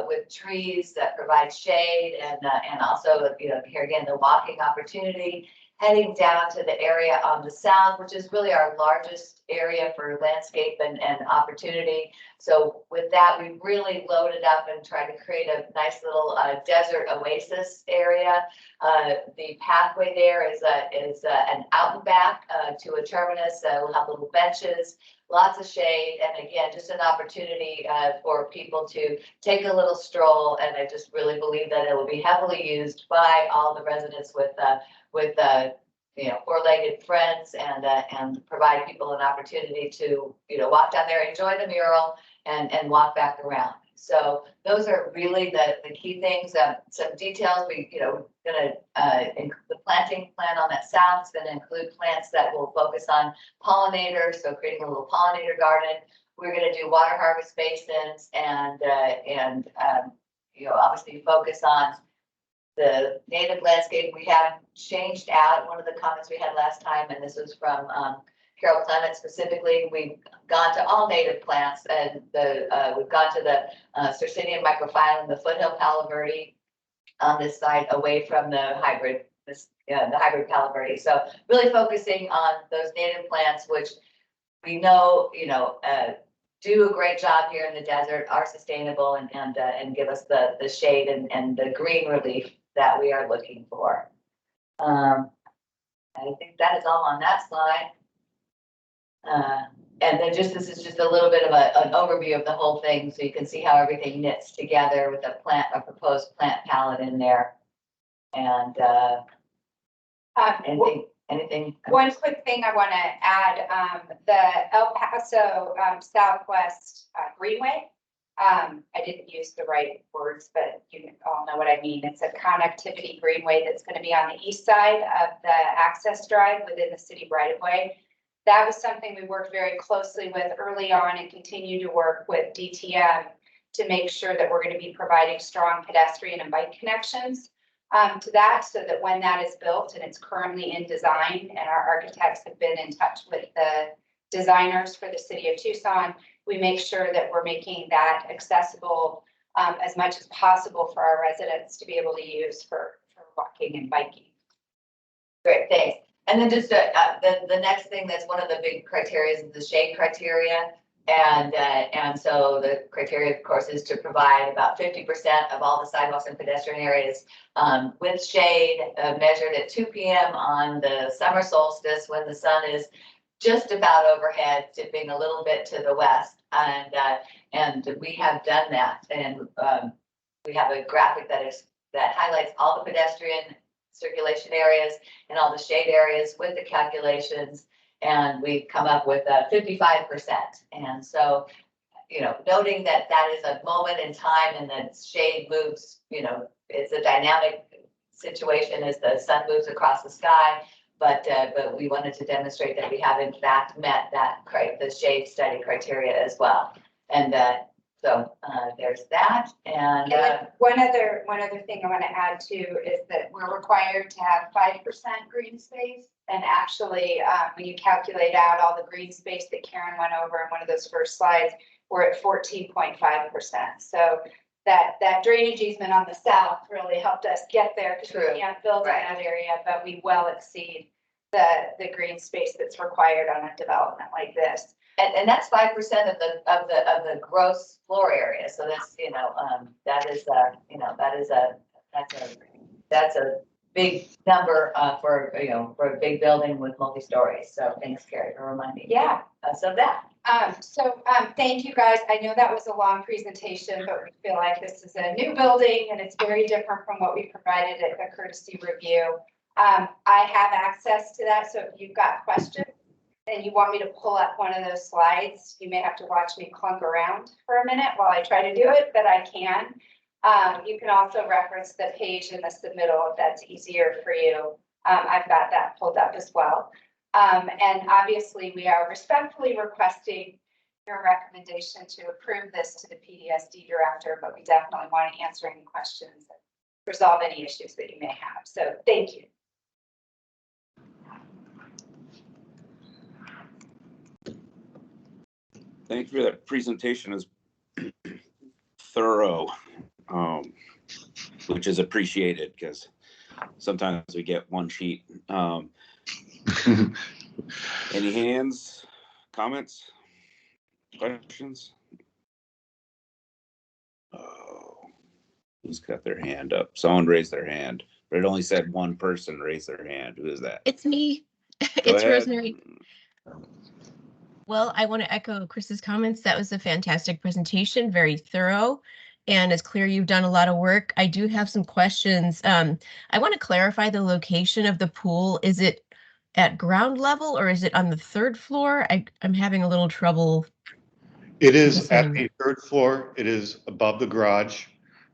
with trees that provide shade and also, you know, here again, the walking opportunity. Heading down to the area on the south, which is really our largest area for landscape and opportunity. So with that, we really loaded up and tried to create a nice little desert oasis area. The pathway there is an out and back to a terminus. We'll have little benches, lots of shade, and again, just an opportunity for people to take a little stroll. And I just really believe that it will be heavily used by all the residents with you know, four-legged friends and provide people an opportunity to, you know, walk down there, enjoy the mural and walk back around. So those are really the key things. Some details we, you know, the planting plan on that south is going to include plants that will focus on pollinators. So creating a little pollinator garden. We're going to do water harvest basins and you know, obviously focus on the native landscape. We have changed out one of the comments we had last time, and this was from Carol Clement specifically. We've gone to all native plants, and we've gone to the Circinium microphyllum, the foothill palo verde on this side, away from the hybrid, the hybrid palo verde. So really focusing on those native plants, which we know, you know, do a great job here in the desert, are sustainable and give us the shade and the green relief that we are looking for. I think that is all on that slide. And then this is just a little bit of an overview of the whole thing, so you can see how everything knits together with a proposed plant palette in there. And anything. One quick thing I want to add, the El Paso Southwest Greenway. I didn't use the right words, but you all know what I mean. It's a connectivity greenway that's going to be on the east side of the access drive within the city right of way. That was something we worked very closely with early on and continue to work with DTM to make sure that we're going to be providing strong pedestrian and bike connections to that, so that when that is built, and it's currently in design, and our architects have been in touch with the designers for the city of Tucson, we make sure that we're making that accessible as much as possible for our residents to be able to use for walking and biking. Great, thanks. And then just the next thing that's one of the big criteria is the shade criteria. And so the criteria, of course, is to provide about 50% of all the sidewalks and pedestrian areas with shade, measured at 2 p.m. on the summer solstice when the sun is just about overhead, tipping a little bit to the west. And we have done that. And we have a graphic that highlights all the pedestrian circulation areas and all the shade areas with the calculations. And we've come up with 55%. And so, you know, noting that that is a moment in time and that shade moves, you know, it's a dynamic situation as the sun moves across the sky. But we wanted to demonstrate that we have in fact met the shade study criteria as well. And so there's that. And one other thing I want to add too is that we're required to have 5% green space. And actually, when you calculate out all the green space that Karen went over in one of those first slides, we're at 14.5%. So that drainage easement on the south really helped us get there, because we can't build in that area, but we well exceed the green space that's required on a development like this. And that's 5% of the gross floor area. So that's, you know, that's a big number for a big building with multi-stories. So thanks, Carrie, for reminding me. Yeah. So that. Thank you guys. I know that was a long presentation, but we feel like this is a new building and it's very different from what we provided at the courtesy review. I have access to that, so if you've got questions and you want me to pull up one of those slides, you may have to watch me clunk around for a minute while I try to do it, but I can. You can also reference the page in the submittal if that's easier for you. I've got that pulled up as well. And obviously we are respectfully requesting your recommendation to approve this to the PDSD director, but we definitely want to answer any questions and resolve any issues that you may have. So thank you. Thank you for that presentation. Is thorough, which is appreciated because sometimes we get one sheet. Any hands, comments, questions? Oh, who's got their hand up? Someone raised their hand, but it only said one person raised their hand. Who is that? It's me. Go It's ahead. Rosemary. Well, I want to echo Chris's comments. That was a fantastic presentation, very thorough. And it's clear you've done a lot of work. I do have some questions. I want to clarify the location of the pool. Is it at ground level or is it on the third floor? I'm having a little trouble. It is at Understanding the third floor. It is above the garage.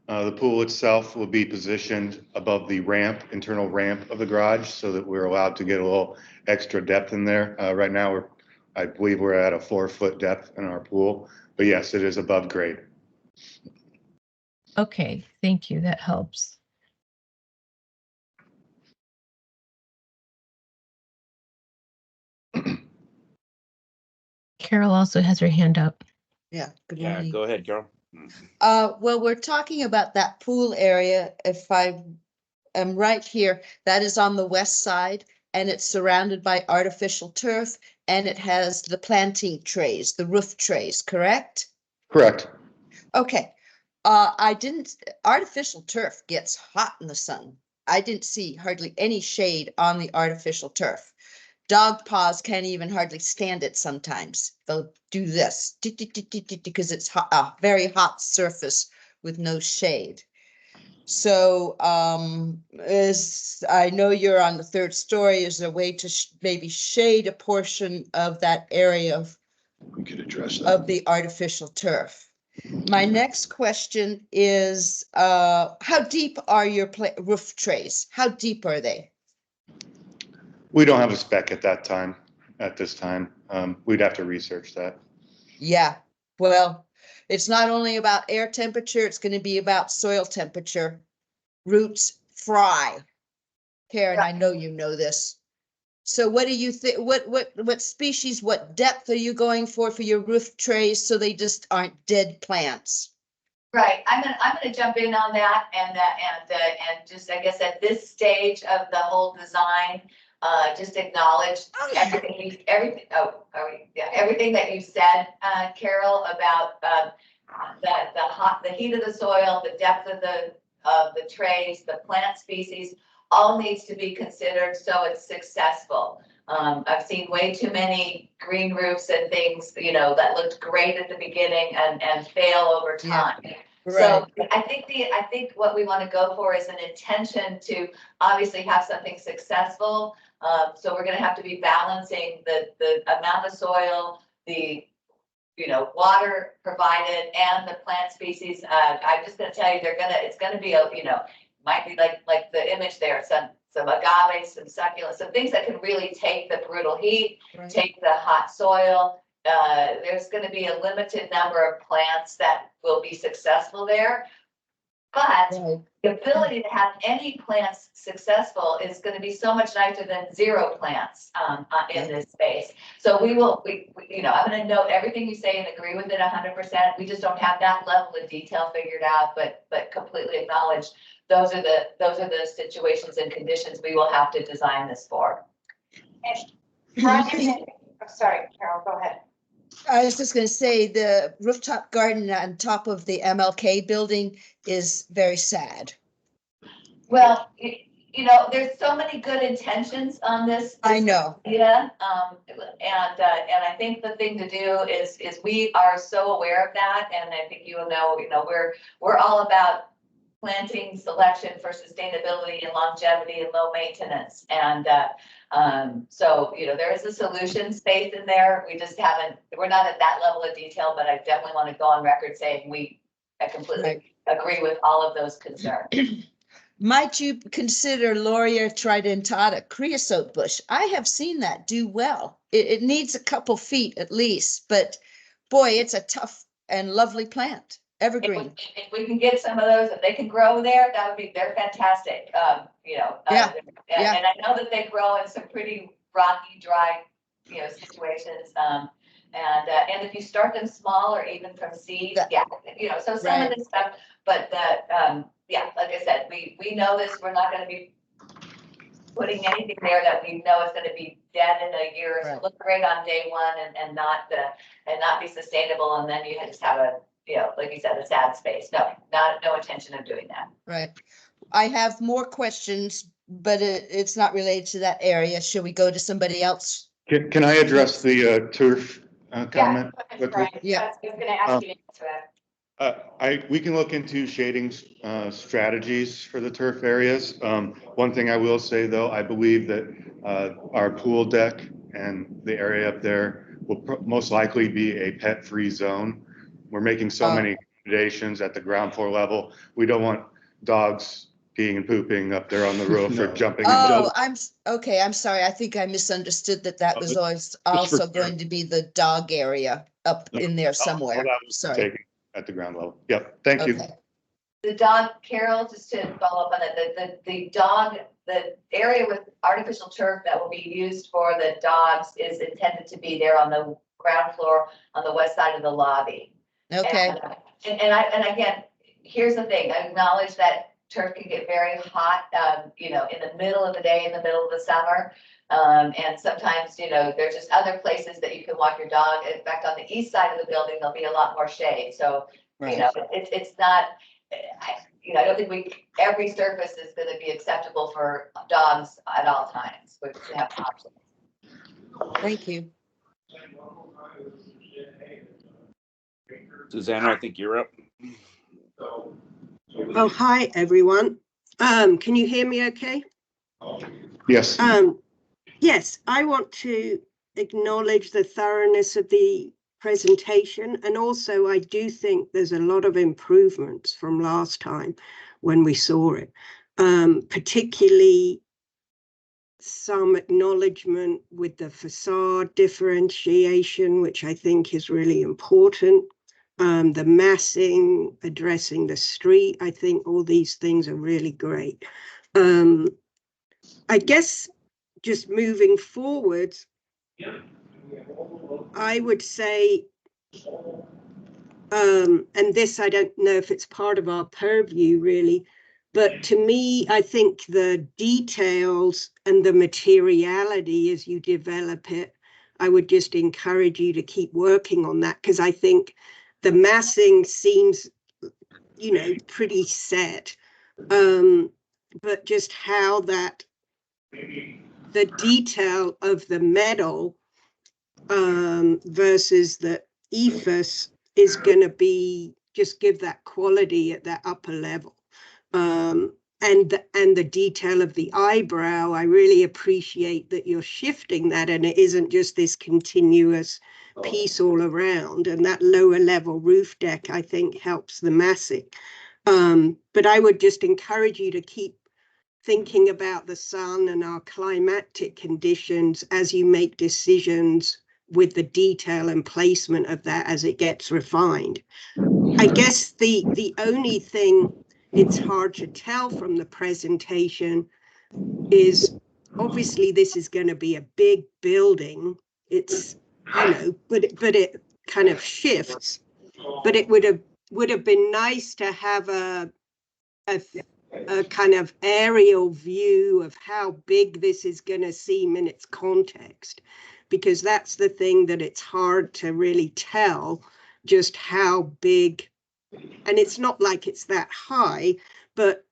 The pool itself will be positioned above the ramp, internal ramp of the garage, so that we're allowed to get a little extra depth in there. Right now, I believe we're at a 4-foot depth in our pool, but yes, it is above grade. Okay, thank you. That helps. Carol also has her hand up. Yeah, good Yeah, morning. go ahead, Carol. Well, we're talking about that pool area. If I am right here, that is on the west side and it's surrounded by artificial turf and it has the planting trays, the roof trays, correct? Correct. Okay. Artificial turf gets hot in the sun. I didn't see hardly any shade on the artificial turf. Dog paws can't even hardly stand it sometimes. They'll do this because it's hot, a very hot surface with no shade. So as I know you're on the third story, is there a way to maybe shade a portion of that area We could address that. of the artificial turf? My next question is, how deep are your roof trays? How deep are they? We don't have a spec at this time. We'd have to research that. Yeah, well, it's not only about air temperature, it's going to be about soil temperature. Roots fry. Karen, I know you know this. So what do you think? What species, what depth are you going for your roof trays so they just aren't dead plants? Right, I'm gonna jump in on that and just, I guess, at this stage of the whole design, just acknowledge everything that you said, Carol, about the heat of the soil, the depth of the trays, the plant species, all needs to be considered so it's successful. I've seen way too many green roofs and things, that looked great at the beginning and fail over time. Yeah. So I think what we want to go for is an intention to obviously have something successful. So we're going to have to be balancing the amount of soil, the water provided, and the plant species. I'm just going to tell you, it's going to be might be like the image there, some agave, some succulents, some things that can really take the brutal heat, take the hot soil. There's going to be a limited number of plants that will be successful there. But the ability to have any plants successful is going to be so much nicer than zero plants in this space. So I'm going to note everything you say and agree with it 100%. We just don't have that level of detail figured out, but completely acknowledge those are the situations and conditions we will have to design this for. Brian, sorry, Carol, go ahead. I was just going to say the rooftop garden on top of the MLK building is very sad. Well, there's so many good intentions on this. I know. Yeah, and I think the thing to do is we are so aware of that, and I think we're all about planting selection for sustainability and longevity and low maintenance. And so, there is a solution space in there. We're not at that level of detail, but I definitely want to go on record saying I completely agree with all of those concerns. Might you consider Lauria tridentata, creosote bush? I have seen that do well. It needs a couple feet at least, but boy, it's a tough and lovely plant, evergreen. If we can get some of those, if they can grow there, that would be, they're fantastic, you know. Yeah, yeah. And I know that they grow in some pretty rocky, dry, you know, situations. And if you start them small or even from seed, yeah, you know, so some of Right. this stuff, but yeah, like I said, we know this, we're not gonna be putting anything there that we know is gonna be dead in a year, so Right. look great on day one and not be sustainable, and then you just have a, you know, like you said, a sad space. No intention of doing that. Right. I have more questions, but it's not related to that area. Should we go to somebody else? Can I address the turf comment? Yeah, quickly? Yeah. I was gonna ask you to answer that. We can look into shading strategies for the turf areas. One thing I will say though, I believe that our pool deck and the area up there will most likely be a pet-free zone. We're making so Oh. many accommodations at the ground floor level. We don't want dogs peeing and pooping up there on the roof or No. jumping. Oh, okay. I'm sorry. I think I misunderstood that was always also going to be the dog area up in there somewhere. All that was Sorry. taken at the ground level. Yep, thank you. Okay. The dog, Carol, just to follow up on it, the area with artificial turf that will be used for the dogs is intended to be there on the ground floor on the west side of the lobby. Okay. And again, here's the thing, I acknowledge that turf can get very hot, you know, in the middle of the day, in the middle of the summer. And sometimes, you know, there's just other places that you can walk your dog. In fact, on the east side of the building, there'll be a lot more shade. So, you know, it's not, you know, I don't think every surface is gonna be acceptable for dogs at all times. We have options. Thank you. Susanna, I think you're up. Oh, hi, everyone. Can you hear me okay? Yes. Yes, I want to acknowledge the thoroughness of the presentation, and also I do think there's a lot of improvements from last time when we saw it, particularly some acknowledgement with the facade differentiation, which I think is really important. The massing, addressing the street, I think all these things are really great. I guess just moving forward, I would say, and this, I don't know if it's part of our purview really, but to me, I think the details and the materiality as you develop it, I would just encourage you to keep working on that, because I think the massing seems, you know, pretty set, but just how that, the detail of the metal versus the ethos is going to be, just give that quality at that upper level. And the detail of the eyebrow, I really appreciate that you're shifting that, and it isn't just this continuous piece all around. And that lower level roof deck, I think, helps the massing. But I would just encourage you to keep thinking about the sun and our climatic conditions as you make decisions with the detail and placement of that as it gets refined. I guess the only thing it's hard to tell from the presentation is, obviously this is going to be a big building. It's, you know, but it kind of shifts. But it would have been nice to have a kind of aerial view of how big this is going to seem in its context, because that's the thing that it's hard to really tell just how big. And it's not like it's that high, but,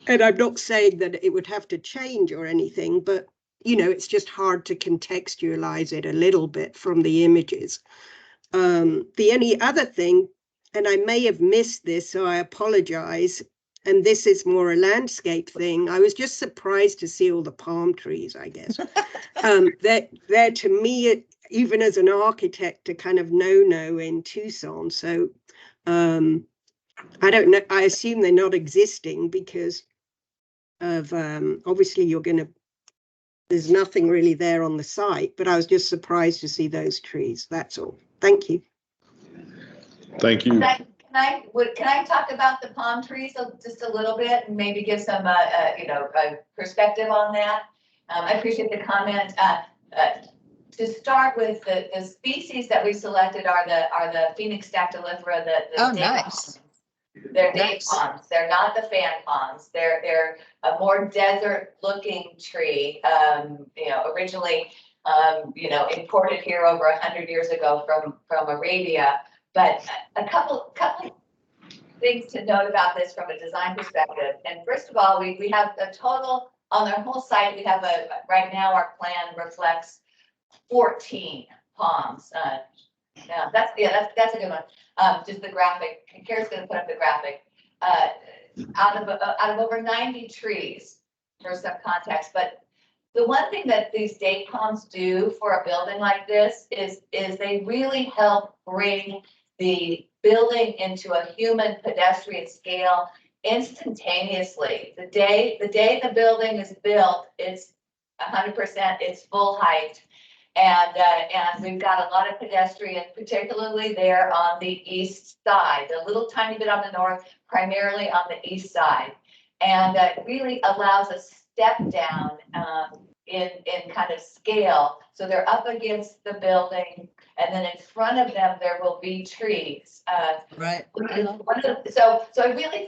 and I'm not saying that it would have to change or anything, but, you know, it's just hard to contextualize it a little bit from the images. The only other thing, and I may have missed this, so I apologize, and this is more a landscape thing. I was just surprised to see all the palm trees, I guess. They're to me, even as an architect, a kind of no-no in Tucson. So I don't know, I assume they're not existing because of, obviously you're going to, there's nothing really there on the site, but I was just surprised to see those trees. That's all. Thank you. Thank you. Can I talk about the palm trees just a little bit and maybe give some, a perspective on that? I appreciate the comment. To start with, the species that we selected are the Phoenix dactylifera, the Oh, date nice. palms. They're date Nice. palms. They're not the fan palms. They're a more desert looking tree. Originally, imported here over 100 years ago from Arabia. But a couple things to note about this from a design perspective. And first of all, we have a total on our whole site. We have right now our plan reflects 14 palms. That's a good one. Just the graphic. Kara's going to put up the graphic. Out of over 90 trees, for some context. But the one thing that these date palms do for a building like this is they really help bring the building into a human pedestrian scale instantaneously. The day the building is built, it's 100%, it's full height. And we've got a lot of pedestrian, particularly there on the east side, a little tiny bit on the north, primarily on the east side. And it really allows a step down in kind of scale. So they're up against the building, and then in front of them there will be trees. Right. So I really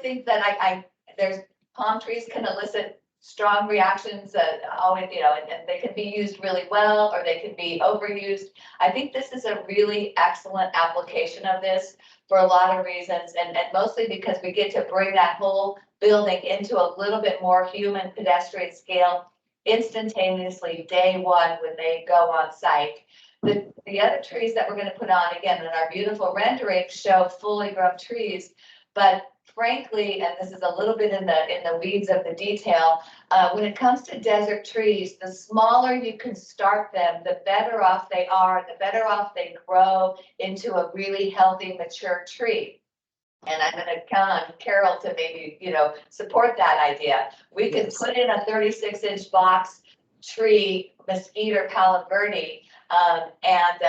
think that there's palm trees can elicit strong reactions always, and they can be used really well or they can be overused. I think this is a really excellent application of this for a lot of reasons, and mostly because we get to bring that whole building into a little bit more human pedestrian scale instantaneously day one when they go on site. The other trees that we're going to put on, again, in our beautiful rendering show fully grown trees, but frankly, and this is a little bit in the weeds of the detail, when it comes to desert trees, the smaller you can start them, the better off they are, the better off they grow into a really healthy, mature tree. And I'm going to count on Carol to maybe, support that idea. We could put in a 36-inch box tree, Mesquite or Palo Verde, and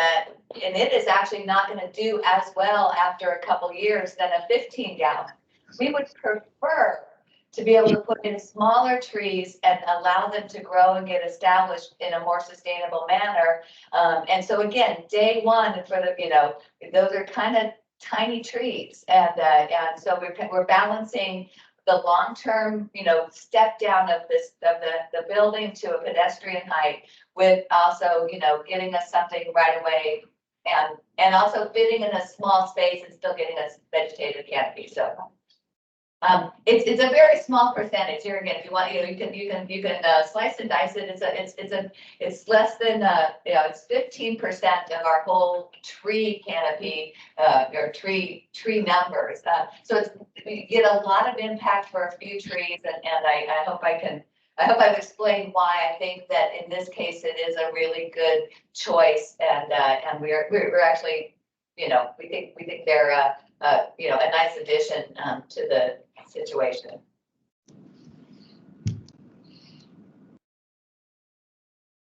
it is actually not going to do as well after a couple years than a 15-gallon. We would prefer to be able to put in smaller trees and allow them to grow and get established in a more sustainable manner. And so again, day one for the, those are kind of tiny trees, and so we're balancing the long-term, step down of the building to a pedestrian height with also, getting us something right away, and also fitting in a small space and still getting us vegetative canopy. So it's a very small percentage here. Again, if you want, you can slice and dice it. It's less than it's 15% of our whole tree canopy or tree numbers. So you get a lot of impact for a few trees, and I hope I've explained why I think that in this case it is a really good choice, and we're actually, we think they're a nice addition to the situation.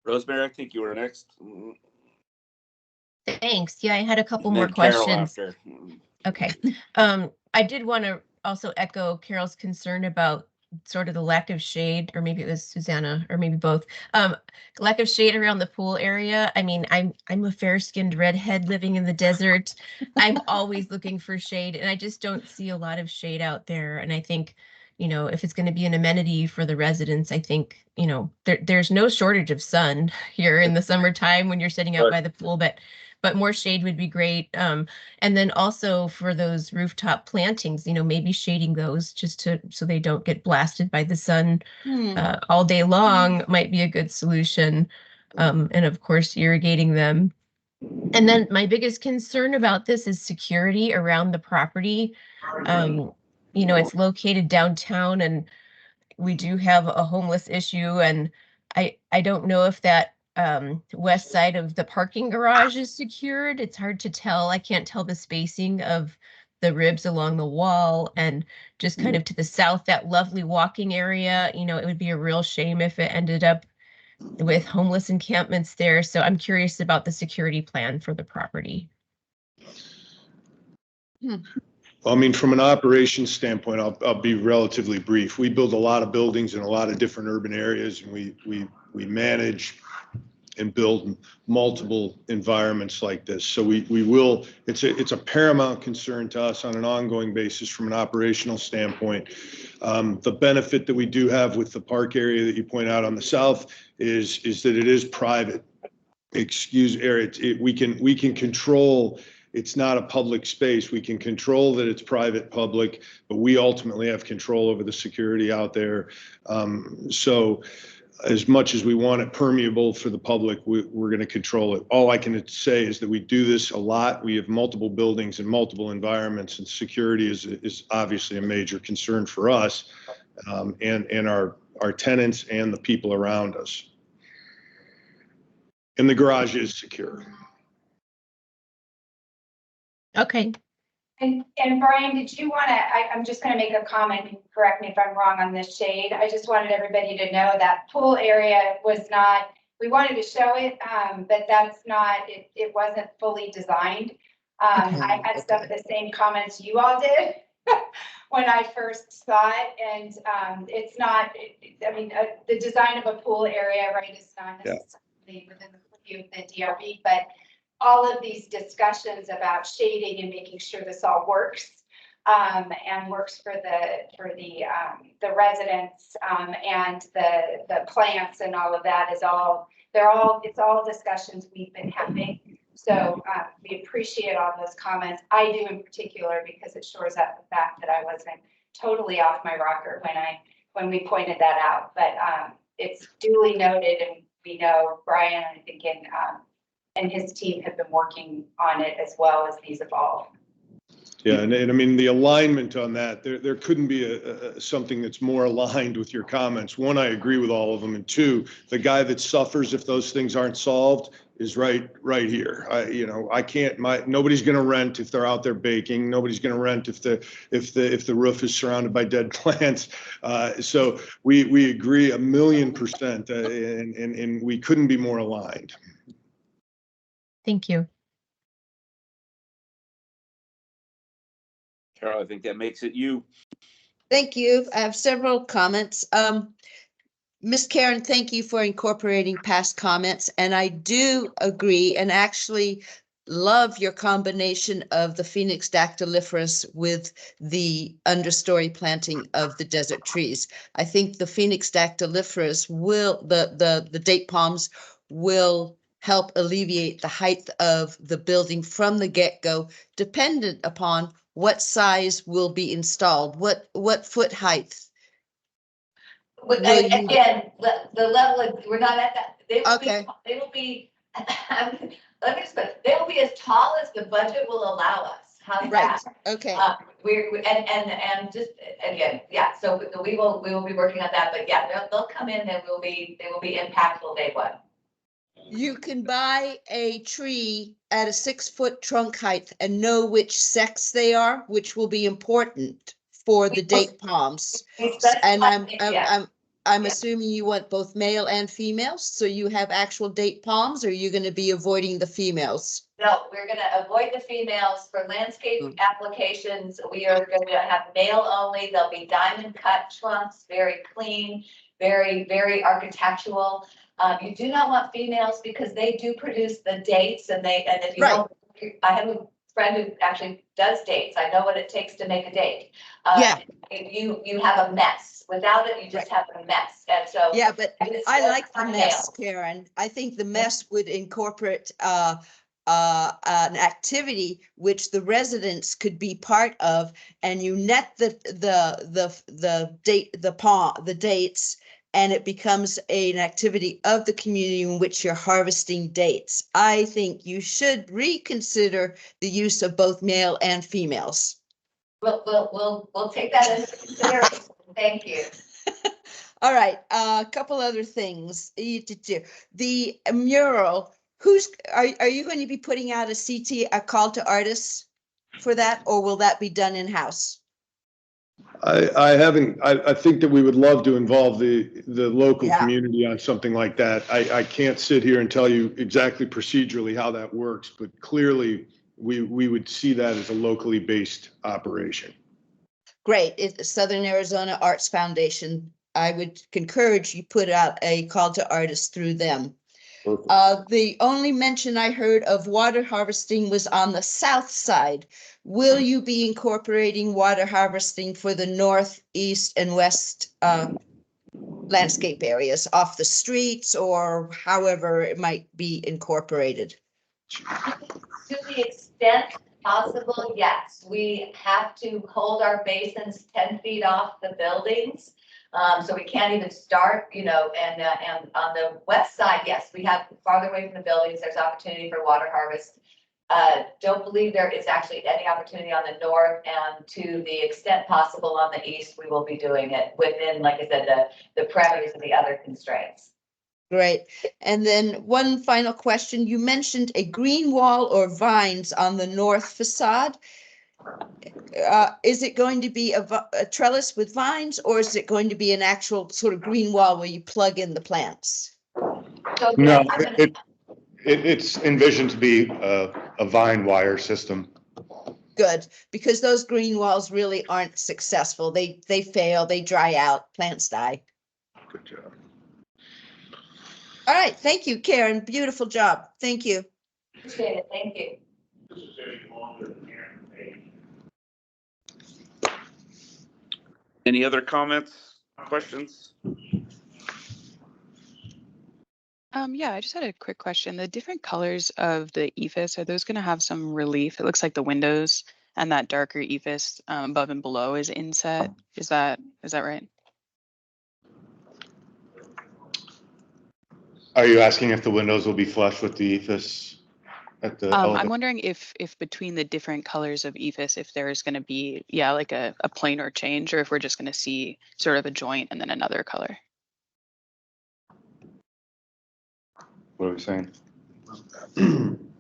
Rosemary, I think you were next. Thanks. Yeah, I had a couple And more then Carol questions. after. Okay. I did want to also echo Carol's concern about sort of the lack of shade, or maybe it was Susanna, or maybe both. Lack of shade around the pool area. I mean, I'm a fair-skinned redhead living in the desert. I'm always looking for shade, and I just don't see a lot of shade out there. And I think, if it's going to be an amenity for the residents, I think, there's no shortage of sun here in the summertime when you're sitting out by the pool, but more shade would be great. And then also for those rooftop plantings, maybe shading those just so they don't get blasted by the sun all day long might be a good solution. And of course, irrigating them. And then my biggest concern about this is security around the property. It's located downtown, and we do have a homeless issue, and I don't know if that west side of the parking garage is secured. It's hard to tell. I can't tell the spacing of the ribs along the wall, and just kind of to the south, that lovely walking area. It would be a real shame if it ended up with homeless encampments there. So I'm curious about the security plan for the property. I mean, from an operations standpoint, I'll be relatively brief. We build a lot of buildings in a lot of different urban areas, and we manage and build multiple environments like this. So we will, it's a paramount concern to us on an ongoing basis from an operational standpoint. The benefit that we do have with the park area that you point out on the south is that it is private. We can control. It's not a public space. We can control that it's private, public, but we ultimately have control over the security out there. So as much as we want it permeable for the public, we're going to control it. All I can say is that we do this a lot. We have multiple buildings and multiple environments, and security is obviously a major concern for us and our tenants and the people around us. And the garage is secure. Okay. And Brian, did you want to, I'm just going to make a comment, and correct me if I'm wrong on this shade. I just wanted everybody to know that pool area was not, we wanted to show it, but that's not, it wasn't fully designed. I had some of the same comments you all did when I first saw it, and it's not, I mean, the design of a pool area, right, is not necessarily within the purview of the DRB, but all of these discussions about shading and making sure this all works and works for the residents and the plants and all of that is all, it's all discussions we've been having. So we appreciate all those comments. I do in particular, because it shores up the fact that I wasn't totally off my rocker when we pointed that out, but it's duly noted, and we know Brian, I think, and his team have been working on it as well as these evolve. Yeah, and I mean, the alignment on that, there couldn't be something that's more aligned with your comments. One, I agree with all of them, and two, the guy that suffers if those things aren't solved is right here. I can't. Nobody's going to rent if they're out there baking. Nobody's going to rent if the roof is surrounded by dead plants. So we agree 1,000,000%, and we couldn't be more aligned. Thank you. Carol, I think that makes it you. Thank you. I have several comments. Ms. Karen, thank you for incorporating past comments. And I do agree and actually love your combination of the Phoenix dactyliferous with the understory planting of the desert trees. I think the Phoenix dactyliferous will, the date palms will help alleviate the height of the building from the get-go, dependent upon what size will be installed, what foot height. Again, the level of, we're not at that. They will be, let me just put, they will be as tall as the budget will allow us. How's that? Okay. And just again, yeah. So we will be working on that. But yeah, they'll come in. They will be impactful day one. You can buy a tree at a 6-foot trunk height and know which sex they are, which will be important for the date palms. And I'm assuming you want both male and females, so you have actual date palms, or are you going to be avoiding the females? No, we're going to avoid the females for landscape applications. We are going to have male only. They'll be diamond cut trunks, very clean, very, very architectural. You do not want females because they do produce the dates, and if you don't, I have a friend who actually does dates. I know what it takes to make a date. You have a mess. Without it, you just have a mess. And so yeah, but I like the mess, Karen. I think the mess would incorporate an activity which the residents could be part of, and you net the dates, and it becomes an activity of the community in which you're harvesting dates. I think you should reconsider the use of both male and females. We'll take that into consideration. Thank you. All right, a couple other things. The mural, are you going to be putting out a call to artists for that, or will that be done in-house? I think that we would love to involve the local community on something like that. I can't sit here and tell you exactly procedurally how that works, but clearly we would see that as a locally based operation. Great. It's Southern Arizona Arts Foundation. I would encourage you put out a call to artists through them. The only mention I heard of water harvesting was on the south side. Will you be incorporating water harvesting for the north, east, and west landscape areas off the streets, or however it might be incorporated? To the extent possible, yes. We have to hold our basins 10 feet off the buildings. So we can't even start, and on the west side, yes, we have farther away from the buildings, there's opportunity for water harvest. Don't believe there is actually any opportunity on the north, and to the extent possible on the east, we will be doing it within, like I said, the parameters of the other constraints. Great. And then one final question. You mentioned a green wall or vines on the north facade. Is it going to be a trellis with vines, or is it going to be an actual sort of green wall where you plug in the plants? So No, yes, it's envisioned to be a vine wire system. Good, because those green walls really aren't successful. They fail, they dry out, plants die. Good job. All right, thank you, Karen. Beautiful job. Thank you. appreciate it, thank you. Any other comments, questions? Yeah, I just had a quick question. The different colors of the ephes, are those going to have some relief? It looks like the windows and that darker ephes above and below is inset. Is that right? Are you asking if the windows will be flush with the ephes at the I'm elevator? wondering if between the different colors of ephes, if there's going to be, like a planar change, or if we're just going to see sort of a joint and then another color. What are we saying?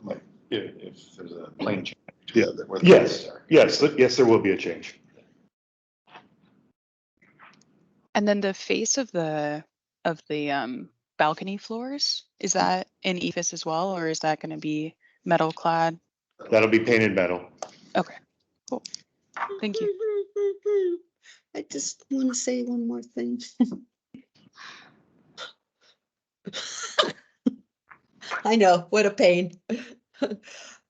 Like if there's a plane change. Yeah. where the Yes, windows are. yes, there will be a change. And then the face of the balcony floors, is that in ephes as well, or is that going to be metal clad? That'll be painted metal. Okay, cool. Thank you. I just want to say one more thing. I know, what a pain.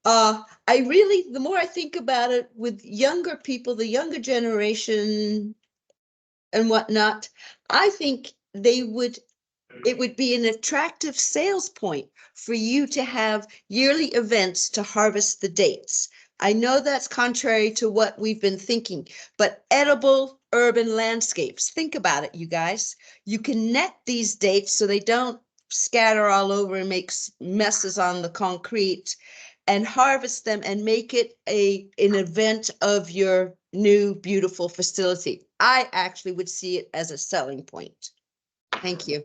I really, the more I think about it with younger people, the younger generation and whatnot, I think it would be an attractive sales point for you to have yearly events to harvest the dates. I know that's contrary to what we've been thinking, but edible urban landscapes, think about it, you guys. You can net these dates so they don't scatter all over and make messes on the concrete, and harvest them and make it an event of your new beautiful facility. I actually would see it as a selling point. Thank you.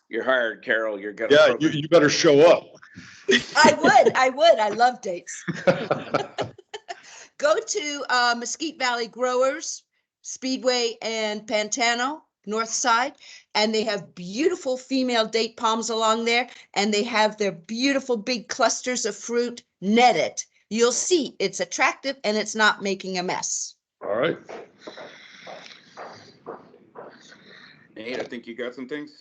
You're hired, Carol. You're gonna. Yeah, you better show up. I would. I love dates. Go to Mesquite Valley Growers, Speedway and Pantano, north side, and they have beautiful female date palms along there, and they have their beautiful big clusters of fruit netted. You'll see it's attractive and it's not making a mess. All right. Nate, I think you got some things.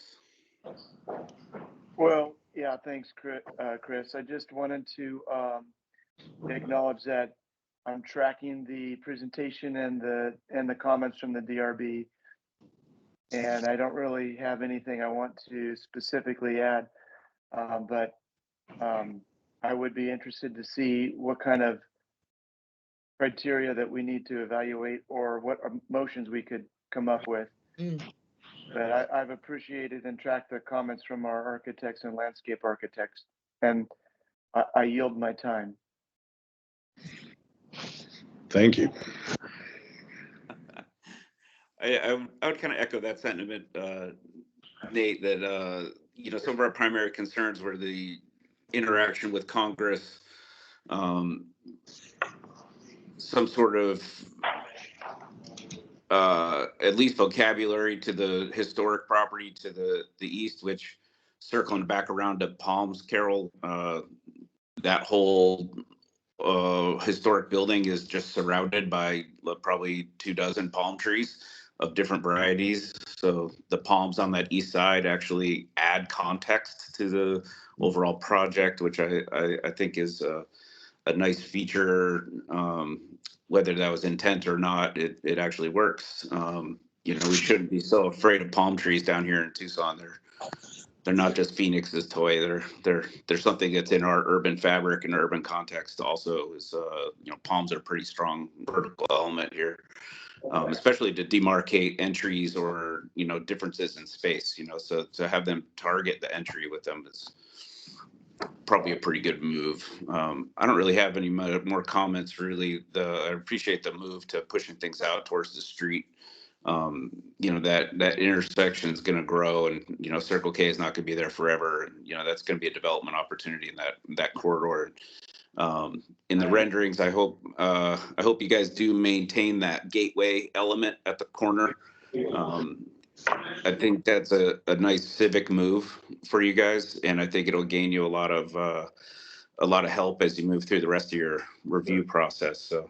Well, yeah, thanks, Chris. I just wanted to acknowledge that I'm tracking the presentation and the comments from the DRB, and I don't really have anything I want to specifically add, but I would be interested to see what kind of criteria that we need to evaluate or what motions we could come up with. But I've appreciated and tracked the comments from our architects and landscape architects, and I yield my time. Thank you. I would kind of echo that sentiment, Nate, that some of our primary concerns were the interaction with Congress, some sort of at least vocabulary to the historic property to the east, which circling back around to Palms, Carol, that whole historic building is just surrounded by probably 24 palm trees of different varieties. So the palms on that east side actually add context to the overall project, which I think is a nice feature. Whether that was intent or not, it actually works. You know, we shouldn't be so afraid of palm trees down here in Tucson. They're not just Phoenix's toy. They're something that's in our urban fabric and urban context. Also, is you know, palms are a pretty strong vertical element here, especially to demarcate entries or, you know, differences in space. You know, so to have them target the entry with them is probably a pretty good move. I don't really have any more comments. Really, I appreciate the move to pushing things out towards the street. You know, that intersection is going to grow, and you know, Circle K is not going to be there forever, and you know, that's going to be a development opportunity in that corridor. In the renderings, I hope you guys do maintain that gateway element at the corner. I think that's a nice civic move for you guys, and I think it'll gain you a lot of help as you move through the rest of your review process. So